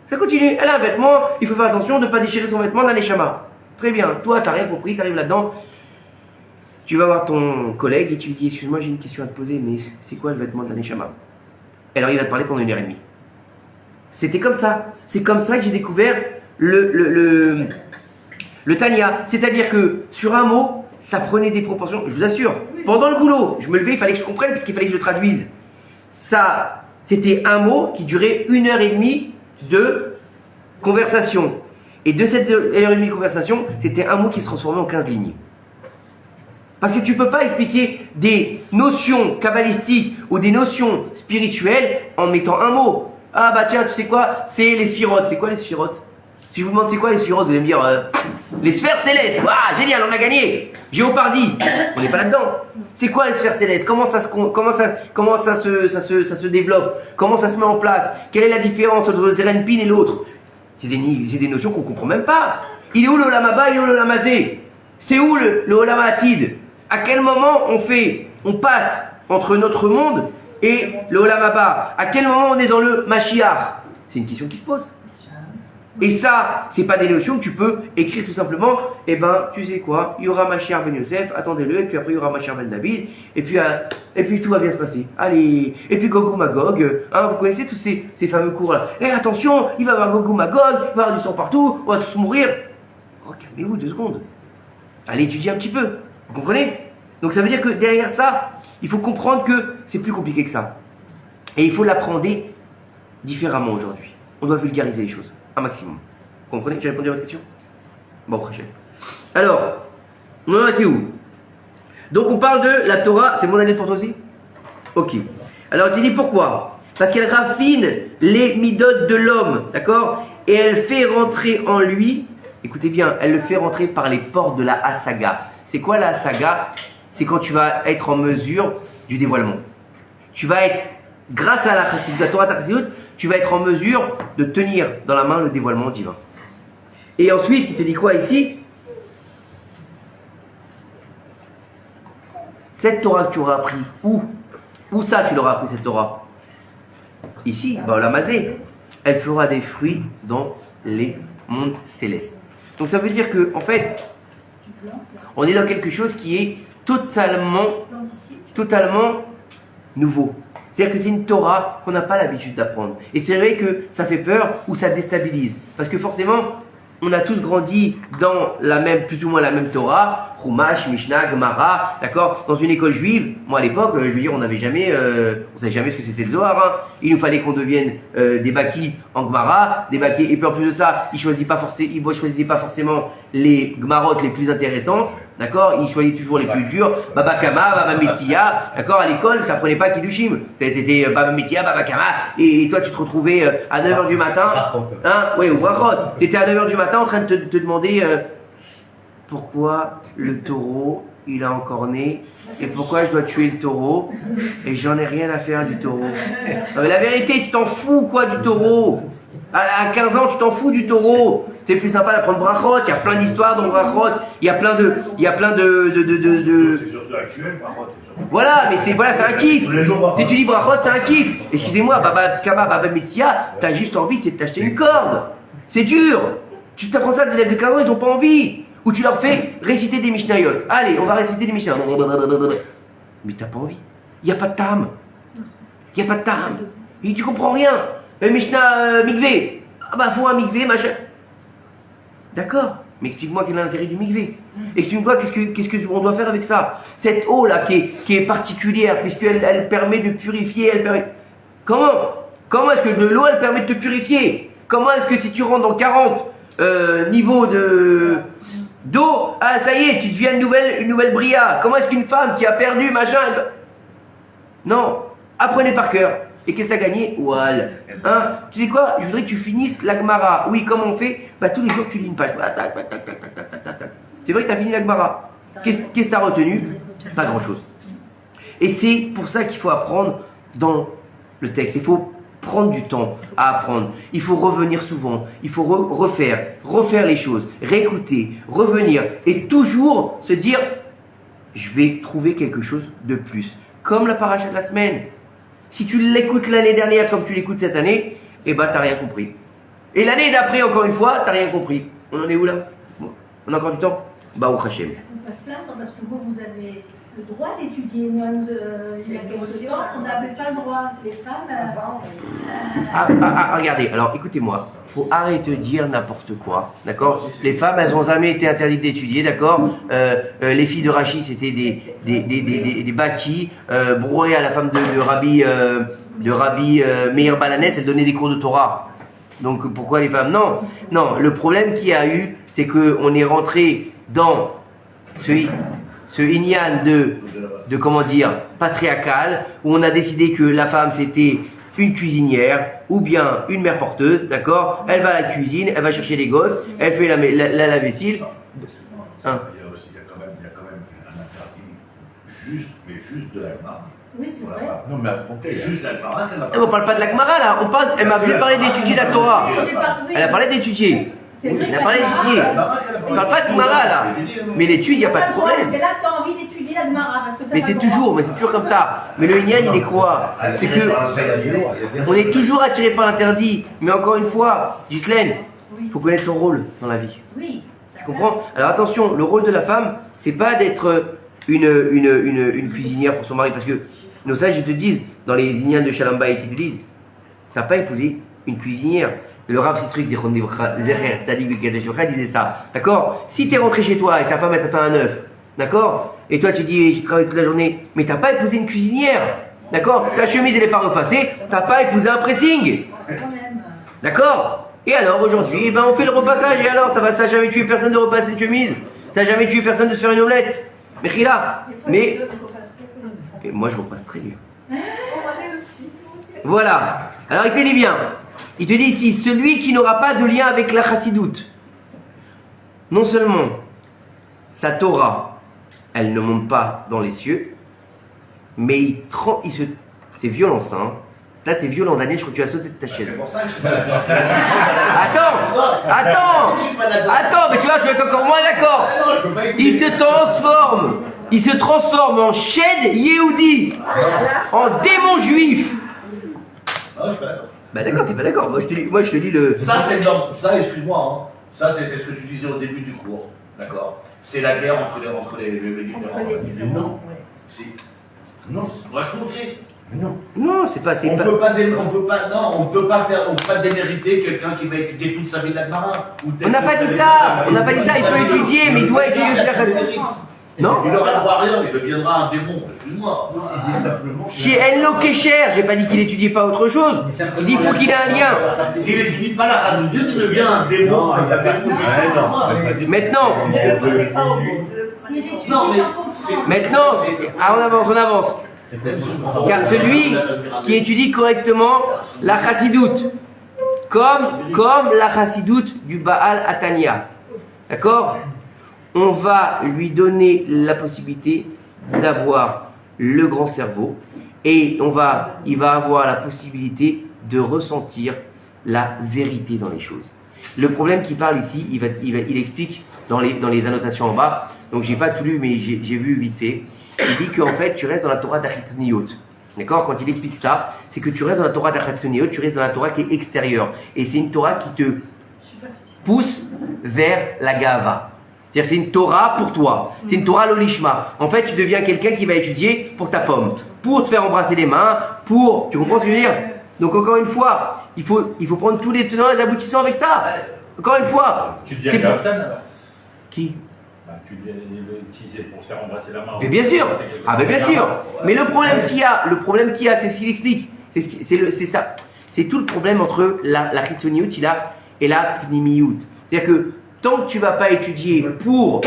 Ça continue. Elle a un vêtement, il faut faire attention de ne pas déchirer son vêtement dans la Neshama. Très bien, toi tu n'as rien compris, tu arrives là-dedans, tu vas voir ton collègue et tu lui dis, excuse-moi j'ai une question à te poser, mais c'est quoi le vêtement de la Neshama? Alors il va te parler pendant 1h30. C'était comme ça, c'est comme ça que j'ai découvert le Tanya, c'est-à-dire que sur un mot, ça prenait des proportions, je vous assure, pendant le boulot, je me levais, il fallait que je comprenne puisqu'il fallait que je traduise. Ça, c'était un mot qui durait 1h30 de conversation. Et de cette 1h30 de conversation, c'était un mot qui se transformait en 15 lignes. Parce que tu ne peux pas expliquer des notions kabbalistiques ou des notions spirituelles en mettant un mot. Ah bah tiens, tu sais quoi? C'est les sphirotes. C'est quoi les sphirotes? Si je vous demande c'est quoi les sphirotes, vous allez me dire les sphères célestes. Ah génial, on a gagné. Géopardie. On n'est pas là-dedans. C'est quoi les sphères célestes? Comment ça se développe? Comment ça se met en place? Quelle est la différence entre le Zerenpin et l'autre? C'est des notions qu'on ne comprend même pas. Il est où le Olam Haba, il est où le Olam Hazé? C'est où le Olam Atid? À quel moment on passe entre notre monde et le Olam Haba? À quel moment on est dans le Mashiach? C'est une question qui se pose. Et ça, c'est pas des notions que tu peux écrire tout simplement. Eh ben, tu sais quoi? Il y aura Mashiach ben Yosef, attendez-le, et puis après il y aura Mashiach ben David, et puis tout va bien se passer. Allez, et puis Gog ou Magog, vous connaissez tous ces fameux cours-là. Eh attention, il va y avoir Gog ou Magog, il va y avoir du sang partout, on va tous mourir. Oh, calmez-vous 2 secondes. Allez étudier un petit peu. Vous comprenez? Donc ça veut dire que derrière ça, il faut comprendre que c'est plus compliqué que ça. Et il faut l'apprendre différemment aujourd'hui. On doit vulgariser les choses, un maximum. Vous comprenez? J'ai répondu à votre question? Bon, prochain. Alors, on en était où? Donc on parle de la Torah, c'est bon d'aller pour toi aussi? Ok. Alors tu dis pourquoi? Parce qu'elle raffine les midotes de l'homme, d'accord? Et elle fait rentrer en lui, écoutez bien, elle le fait rentrer par les portes de la Hasaga. C'est quoi la Hasaga? C'est quand tu vas être en mesure du dévoilement. Tu vas être, grâce à la Torah Tachasidut, tu vas être en mesure de tenir dans la main le dévoilement divin. Et ensuite, il te dit quoi ici? Cette Torah que tu auras appris, où ça tu l'auras appris cette Torah? Ici, au Olam Hazé. Elle fera des fruits dans les mondes célestes. Donc ça veut dire que, en fait, on est dans quelque chose qui est totalement nouveau. C'est-à-dire que c'est une Torah qu'on n'a pas l'habitude d'apprendre. Et c'est vrai que ça fait peur ou ça déstabilise. Parce que forcément, on a tous grandi dans plus ou moins la même Torah, Chumash, Mishnah, Gemara, d'accord, dans une école juive. Moi à l'époque, je veux dire, on savait jamais ce que c'était le Zohar. Hein. Il nous fallait qu'on devienne des bakis en Gemara, des bakis. Et puis en plus de ça, ils choisissaient pas forcément les Gemarot les plus intéressantes. D'accord, il choisit toujours les plus durs. Baba Kama, Baba Metzia. D'accord, à l'école, tu n'apprenais pas Kiddushim. T'étais Baba Metzia, Baba Kama. Et toi, tu te retrouvais à 9h du matin. Hein, oui, ou Brachot. Tu étais à 9h du matin en train de te demander pourquoi le taureau il a encore né. Et pourquoi je dois tuer le taureau? Et j'en ai rien à faire du taureau. La vérité, tu t'en fous quoi du taureau? À 15 ans, tu t'en fous du taureau. C'est plus sympa d'apprendre brachot. Il y a plein d'histoires dans brachot. Il y a plein de. C'est surtout actuel, par contre. Voilà, mais c'est un kiff. Tous les jours, Si tu dis brachot, c'est un kiff. Excusez-moi, Baba Kama, Baba Messia, t'as juste envie, c'est de t'acheter une corde. C'est dur. Tu t'apprends ça à des élèves de 15 ans, ils n'ont pas envie. Ou tu leur fais réciter des Mishnayot. Allez, on va réciter des Mishnayot. Mais t'as pas envie. Il n'y a pas de tam. Il n'y a pas de tam. Et tu comprends rien. Le Mishnah Mikvé. Ah bah faut un Mikvé, machin. D'accord. Mais explique-moi quel est l'intérêt du Mikvé. Explique-moi qu'est-ce que on doit faire avec ça. Cette eau là qui est particulière, puisqu'elle permet de purifier, elle permet. Comment est-ce que de l'eau elle permet de te purifier? Comment est-ce que si tu rentres dans 40 niveaux d'eau, ah ça y est, tu deviens une nouvelle bria? Comment est-ce qu'une femme qui a perdu machin Non, apprenez par cœur. Et qu'est-ce que t'as gagné? Voilà. Hein? Tu sais quoi? Je voudrais que tu finisses la Gemara. Oui, comment on fait? Bah tous les jours tu lis une page. C'est vrai que t'as fini la Gemara. Qu'est-ce que t'as retenu? Pas grand-chose. Et c'est pour ça qu'il faut apprendre dans le texte. Il faut prendre du temps à apprendre. Il faut revenir souvent. Il faut refaire les choses, réécouter, revenir et toujours se dire je vais trouver quelque chose de plus. Comme la paracha de la semaine. Si tu l'écoutes l'année dernière comme tu l'écoutes cette année, eh ben t'as rien compris. Et l'année d'après encore une fois, t'as rien compris. On en est où là? Bon. On a encore du temps? Baruch Hashem. On va se plaindre parce que vous avez le droit d'étudier. Moi, il y a quelques temps, on n'avait pas le droit. Les femmes. Regardez, alors écoutez-moi, faut arrêter de dire n'importe quoi, d'accord? Les femmes, elles n'ont jamais été interdites d'étudier, d'accord? Les filles de Rachid, c'était des bâtis, brouillées à la femme de Rabbi Meir Balanès, elle donnait des cours de Torah. Donc pourquoi les femmes? Non, le problème qu'il y a eu, c'est qu'on est rentré dans ce inyan de comment dire, patriarcal, où on a décidé que la femme c'était une cuisinière ou bien une mère porteuse, d'accord? Elle va à la cuisine, elle va chercher les gosses, elle fait la vaisselle. Hein? Il y a quand même un interdit juste de la Gemara. Oui, c'est vrai. Non, mais racontez. Juste la Gemara qu'elle a On parle pas de la Gemara là, elle m'a juste parlé d'étudier la Torah. Elle a parlé d'étudier. C'est vrai Elle a parlé d'étudier. On parle pas de Gemara là. Mais l'étude, il n'y a pas de problème. C'est là que tu as envie d'étudier la Gemara. Mais c'est toujours comme ça. Mais le Inyan, il est quoi? C'est que on est toujours attiré par l'interdit. Mais encore une fois, Ghislaine, il faut connaître son rôle dans la vie. Oui. Tu comprends? Alors attention, le rôle de la femme, c'est pas d'être une cuisinière pour son mari. Parce que nos sages, ils te disent, dans les Inyans de Shalom Bayit, ils te disent, t'as pas épousé une cuisinière. Le Rav Citruc Zecher Tzadik B'Kadosh B'Cha disait ça. D'accord? Si t'es rentré chez toi et ta femme elle t'a fait un œuf, d'accord? Et toi tu dis, je travaille toute la journée, mais t'as pas épousé une cuisinière. D'accord? Ta chemise elle est pas repassée, t'as pas épousé un pressing. Quand même. D'accord? Et alors aujourd'hui, on fait le repassage. Et alors, ça a jamais tué personne de repasser une chemise. Ça a jamais tué personne de se faire une omelette. Mais Khila, mais et moi je repasse très bien. Voilà. Alors écoutez bien. Il te dit ici, celui qui n'aura pas de lien avec la chassidoute, non seulement sa Torah, elle ne monte pas dans les cieux, mais c'est violent ça. Hein. Là c'est violent, Daniel, je crois que tu as sauté de ta chaise. C'est pour ça que je suis pas d'accord. Attends, mais tu vas être encore moins d'accord. Il se transforme en Shed Yehudi, en démon juif. Non, je suis pas d'accord. Bah d'accord, t'es pas d'accord. Moi je te dis le. Ça, ça, excuse-moi, hein. Ça, c'est ce que tu disais au début du cours. D'accord? C'est la guerre entre les différents. Non. Si. Non. Moi, je trouve que c'est. Non, c'est pas. On peut pas démériter quelqu'un qui va étudier toute sa vie de la Gemara. On n'a pas dit ça. Il peut étudier, mais il doit étudier aussi la chassidoute. Non. Il n'aura le droit à rien, il deviendra un démon, excuse-moi. Chez Ello Kesher, j'ai pas dit qu'il étudiait pas autre chose. Il dit il faut qu'il ait un lien. S'il n'étudie pas la chassidoute, il devient un démon. Maintenant, on avance. Car celui qui étudie correctement la chassidoute, comme la chassidoute du Baal Atania, d'accord? on va lui donner la possibilité d'avoir le grand cerveau et il va avoir la possibilité de ressentir la vérité dans les choses. Le problème qu'il parle ici, il explique dans les annotations en bas, donc j'ai pas tout lu mais j'ai vu vite fait, il dit qu'en fait tu restes dans la Torah d'Achitzoniot. D'accord? Quand il explique ça, c'est que tu restes dans la Torah d'Achitzoniot, tu restes dans la Torah qui est extérieure. Et c'est une Torah qui te pousse vers la Gava. C'est-à-dire c'est une Torah pour toi. C'est une Torah l'olishma. En fait, tu deviens quelqu'un qui va étudier pour ta pomme, pour te faire embrasser les mains, pour... Tu comprends ce que je veux dire? Donc encore une fois, il faut prendre tous les tenants et les aboutissants avec ça. Encore une fois. Tu deviens Gaftan alors? Qui? Si c'est pour se faire embrasser la main. Mais bien sûr. Ah mais bien sûr. Mais le problème qu'il y a, c'est ce qu'il explique. C'est ça. C'est tout le problème entre la chitzoniout et la pnimiout. C'est-à-dire que tant que tu vas pas étudier pour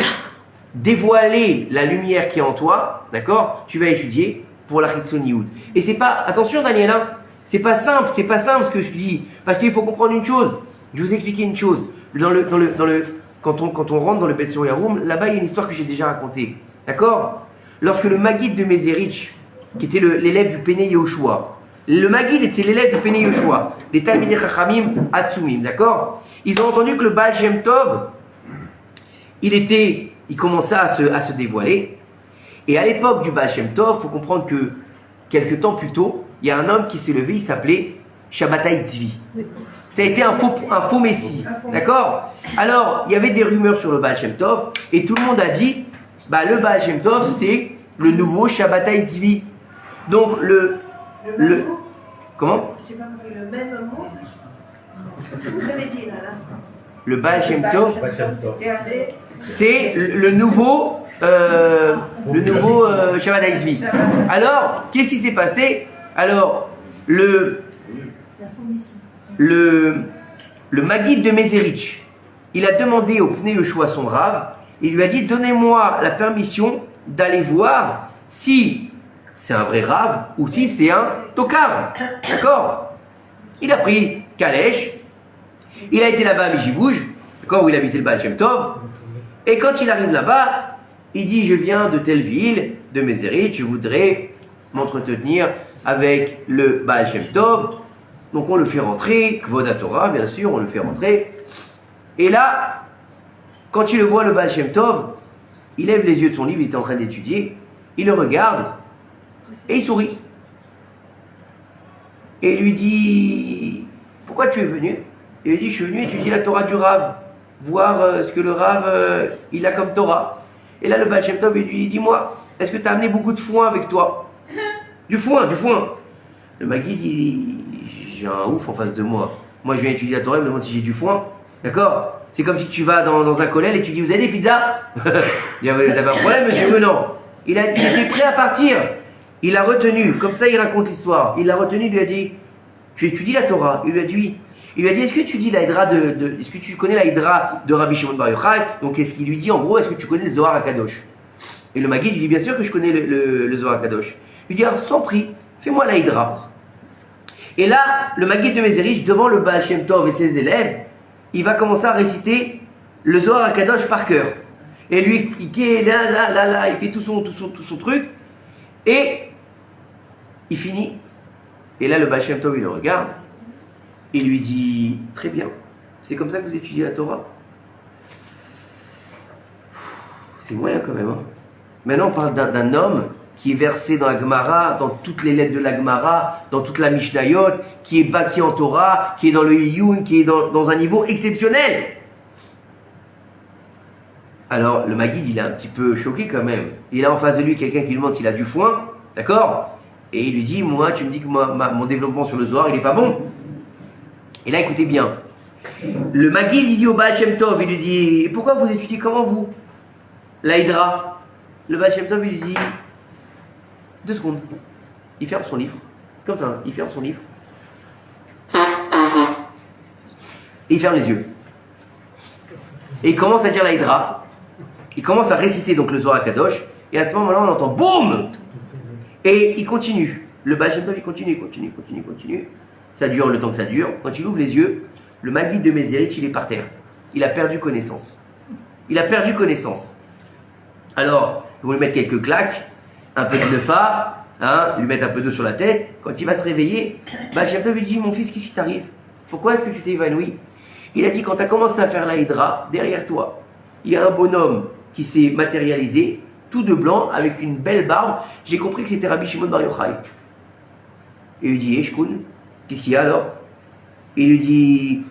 dévoiler la lumière qui est en toi, d'accord, tu vas étudier pour la chitzoniout. Et c'est pas, attention Daniela, c'est pas simple ce que je dis, parce qu'il faut comprendre une chose. Je vais vous expliquer une chose. Quand on rentre dans le Bet Sur Yaroum, là-bas il y a une histoire que j'ai déjà racontée, d'accord. Lorsque le Maguide de Mézérich, qui était l'élève du Péné Yehoshua, le Maguide était l'élève du Péné Yehoshua, des Talmidei Chachamim Atsumim, d'accord. Ils ont entendu que le Baal Shem Tov, il commençait à se dévoiler. Et à l'époque du Baal Shem Tov, il faut comprendre que quelques temps plus tôt, il y a un homme qui s'est levé, il s'appelait Shabbatai Tzvi. Ça a été un faux messie, d'accord. Alors, il y avait des rumeurs sur le Baal Shem Tov, et tout le monde a dit, le Baal Shem Tov, c'est le nouveau Shabbatai Tzvi. Donc, comment? J'ai pas compris, le même mot. Ce que vous avez dit là à l'instant. Le Baal Shem Tov, c'est le nouveau Shabbatai Tzvi. Alors, qu'est-ce qui s'est passé? Alors, le Maguide de Mézérich, il a demandé au Pnei Yehoshua son Rav, il lui a dit, donnez-moi la permission d'aller voir si c'est un vrai Rav ou si c'est un tokar. D'accord? Il a pris Calèche, il a été là-bas à Mijibouj, d'accord, où il habitait le Baal Shem Tov, et quand il arrive là-bas, il dit, je viens de telle ville, de Mézérich, je voudrais m'entretenir avec le Baal Shem Tov. Donc on le fait rentrer, Kvod Torah, bien sûr, on le fait rentrer. Et là, quand il le voit, le Baal Shem Tov, il lève les yeux de son livre, il est en train d'étudier, il le regarde, et il sourit. Et il lui dit, pourquoi tu es venu? Il lui dit, je suis venu étudier la Torah du Rav, voir ce que le Rav, il a comme Torah. Et là, le Baal Shem Tov, il lui dit, dis-moi, est-ce que tu as amené beaucoup de foin avec toi? Du foin. Le Maguide, j'ai un ouf en face de moi. Moi, je viens étudier la Torah, il me demande si j'ai du foin. D'accord? C'est comme si tu vas dans un collège et tu dis, vous avez des pizzas? Vous avez un problème, monsieur? Mais non. Il était prêt à partir. Il a retenu, comme ça il raconte l'histoire. Il l'a retenu, il lui a dit, tu étudies la Torah? Il lui a dit oui. Il lui a dit, est-ce que tu dis la Hydra est-ce que tu connais la Hydra de Rabbi Shimon Bar Yochai? Donc qu'est-ce qu'il lui dit en gros? Est-ce que tu connais le Zohar HaKadosh? Et le Maguide lui dit, bien sûr que je connais le Zohar HaKadosh. Il lui dit, alors sans prix, fais-moi la Hydra. Et là, le Maguide de Mézérich, devant le Baal Shem Tov et ses élèves, il va commencer à réciter le Zohar HaKadosh par cœur. Et lui expliquer, là, il fait tout son truc. Et il finit. Et là, le Baal Shem Tov, il le regarde. Il lui dit, très bien, c'est comme ça que vous étudiez la Torah? C'est moyen quand même. Hein. Maintenant, on parle d'un homme qui est versé dans la Gemara, dans toutes les lettres de la Gemara, dans toute la Mishnayot, qui est bâti en Torah, qui est dans le Iyun, qui est dans un niveau exceptionnel. Alors, le Maguide, il est un petit peu choqué quand même. Il a en face de lui quelqu'un qui lui demande s'il a du foin, d'accord? Et il lui dit, moi, tu me dis que mon développement sur le Zohar, il n'est pas bon. Et là, écoutez bien. Le Maguide, il dit au Baal Shem Tov, il lui dit, pourquoi vous étudiez comment vous? La Hydra. Le Baal Shem Tov, il lui dit, 2 secondes. Il ferme son livre. Comme ça, il ferme son livre. Et il ferme les yeux. Et il commence à dire la Hydra. Il commence à réciter donc le Zohar HaKadosh. Et à ce moment-là, on entend BOUM! Et il continue. Le Baal Shem Tov, il continue. Ça dure le temps que ça dure. Quand il ouvre les yeux, le Maguide de Mézérich, il est par terre. Il a perdu connaissance. Alors, ils vont lui mettre quelques claques, un peu de nefa, hein, lui mettre un peu d'eau sur la tête. Quand il va se réveiller, Baal Shem Tov lui dit, mon fils, qu'est-ce qui t'arrive? Pourquoi est-ce que tu t'es évanoui? Il a dit, quand tu as commencé à faire la hydra, derrière toi, il y a un bonhomme qui s'est matérialisé, tout de blanc, avec une belle barbe. J'ai compris que c'était Rabbi Shimon Bar Yochai. Et il lui dit, Shkoun, qu'est-ce qu'il y a alors? Il lui dit,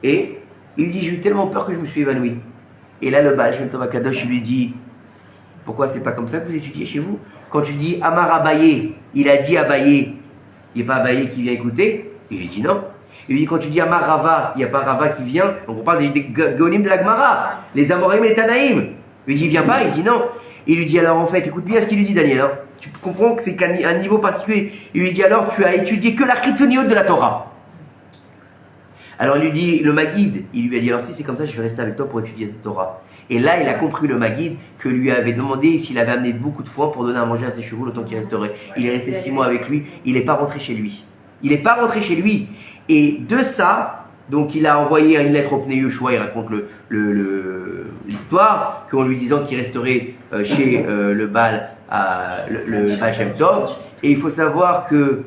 il lui dit, j'ai eu tellement peur que je me suis évanoui. Et là, le Baal Shem Tov Akadosh, il lui dit, pourquoi c'est pas comme ça que vous étudiez chez vous? Quand tu dis Amar Abaye, il a dit Abaye, il n'y a pas Abaye qui vient écouter? Il lui dit non. Il lui dit, quand tu dis Amar Rava, il n'y a pas Rava qui vient. Donc on parle des Gaonim de la Gemara, les Amorim et les Tanaïm. Il lui dit, il vient pas? Il dit non. Il lui dit, alors en fait, écoute bien ce qu'il lui dit, Daniel. Hein. Tu comprends que c'est qu'à un niveau particulier. Il lui dit, alors tu as étudié que la Chitsoniot de la Torah. Alors il lui dit, le Maguide, il lui a dit, alors si c'est comme ça, je vais rester avec toi pour étudier la Torah. Et là, il a compris, le Maguide, que lui avait demandé s'il avait amené beaucoup de foin pour donner à manger à ses chevaux le temps qu'il resterait. Il est resté 6 mois avec lui, il n'est pas rentré chez lui. Il n'est pas rentré chez lui. Et de ça, donc il a envoyé une lettre au Pnei Yoshua, il raconte l'histoire, qu'en lui disant qu'il resterait chez le Baal Shem Tov. Et il faut savoir que,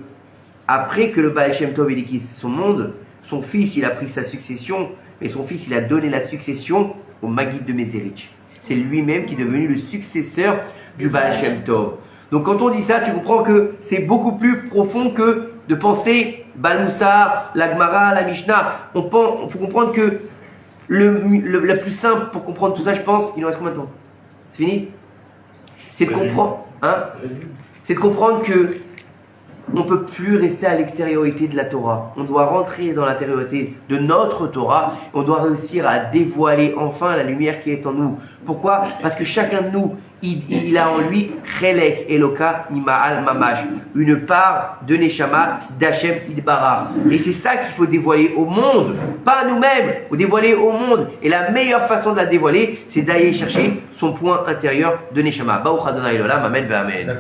après que le Baal Shem Tov ait quitté son monde, son fils, il a pris sa succession, mais son fils, il a donné la succession au Maguide de Mézérich. C'est lui-même qui est devenu le successeur du Baal Shem Tov. Donc quand on dit ça, tu comprends que c'est beaucoup plus profond que de penser Baal Moussar, la Gemara, la Mishnah. Il faut comprendre que le plus simple pour comprendre tout ça, je pense, il nous reste combien de temps? C'est fini? C'est de comprendre, c'est de comprendre que on ne peut plus rester à l'extériorité de la Torah. On doit rentrer dans l'intériorité de notre Torah. On doit réussir à dévoiler enfin la lumière qui est en nous. Pourquoi? Parce que chacun de nous, il a en lui Chelek Eloka Nima'al Mamash, une part de Neshama d'Hachem Idbarach. Et c'est ça qu'il faut dévoiler au monde, pas à nous-mêmes, faut dévoiler au monde. Et la meilleure façon de la dévoiler, c'est d'aller chercher son point intérieur de Neshama. Baruch Adonai Olam, Amen ve Amen.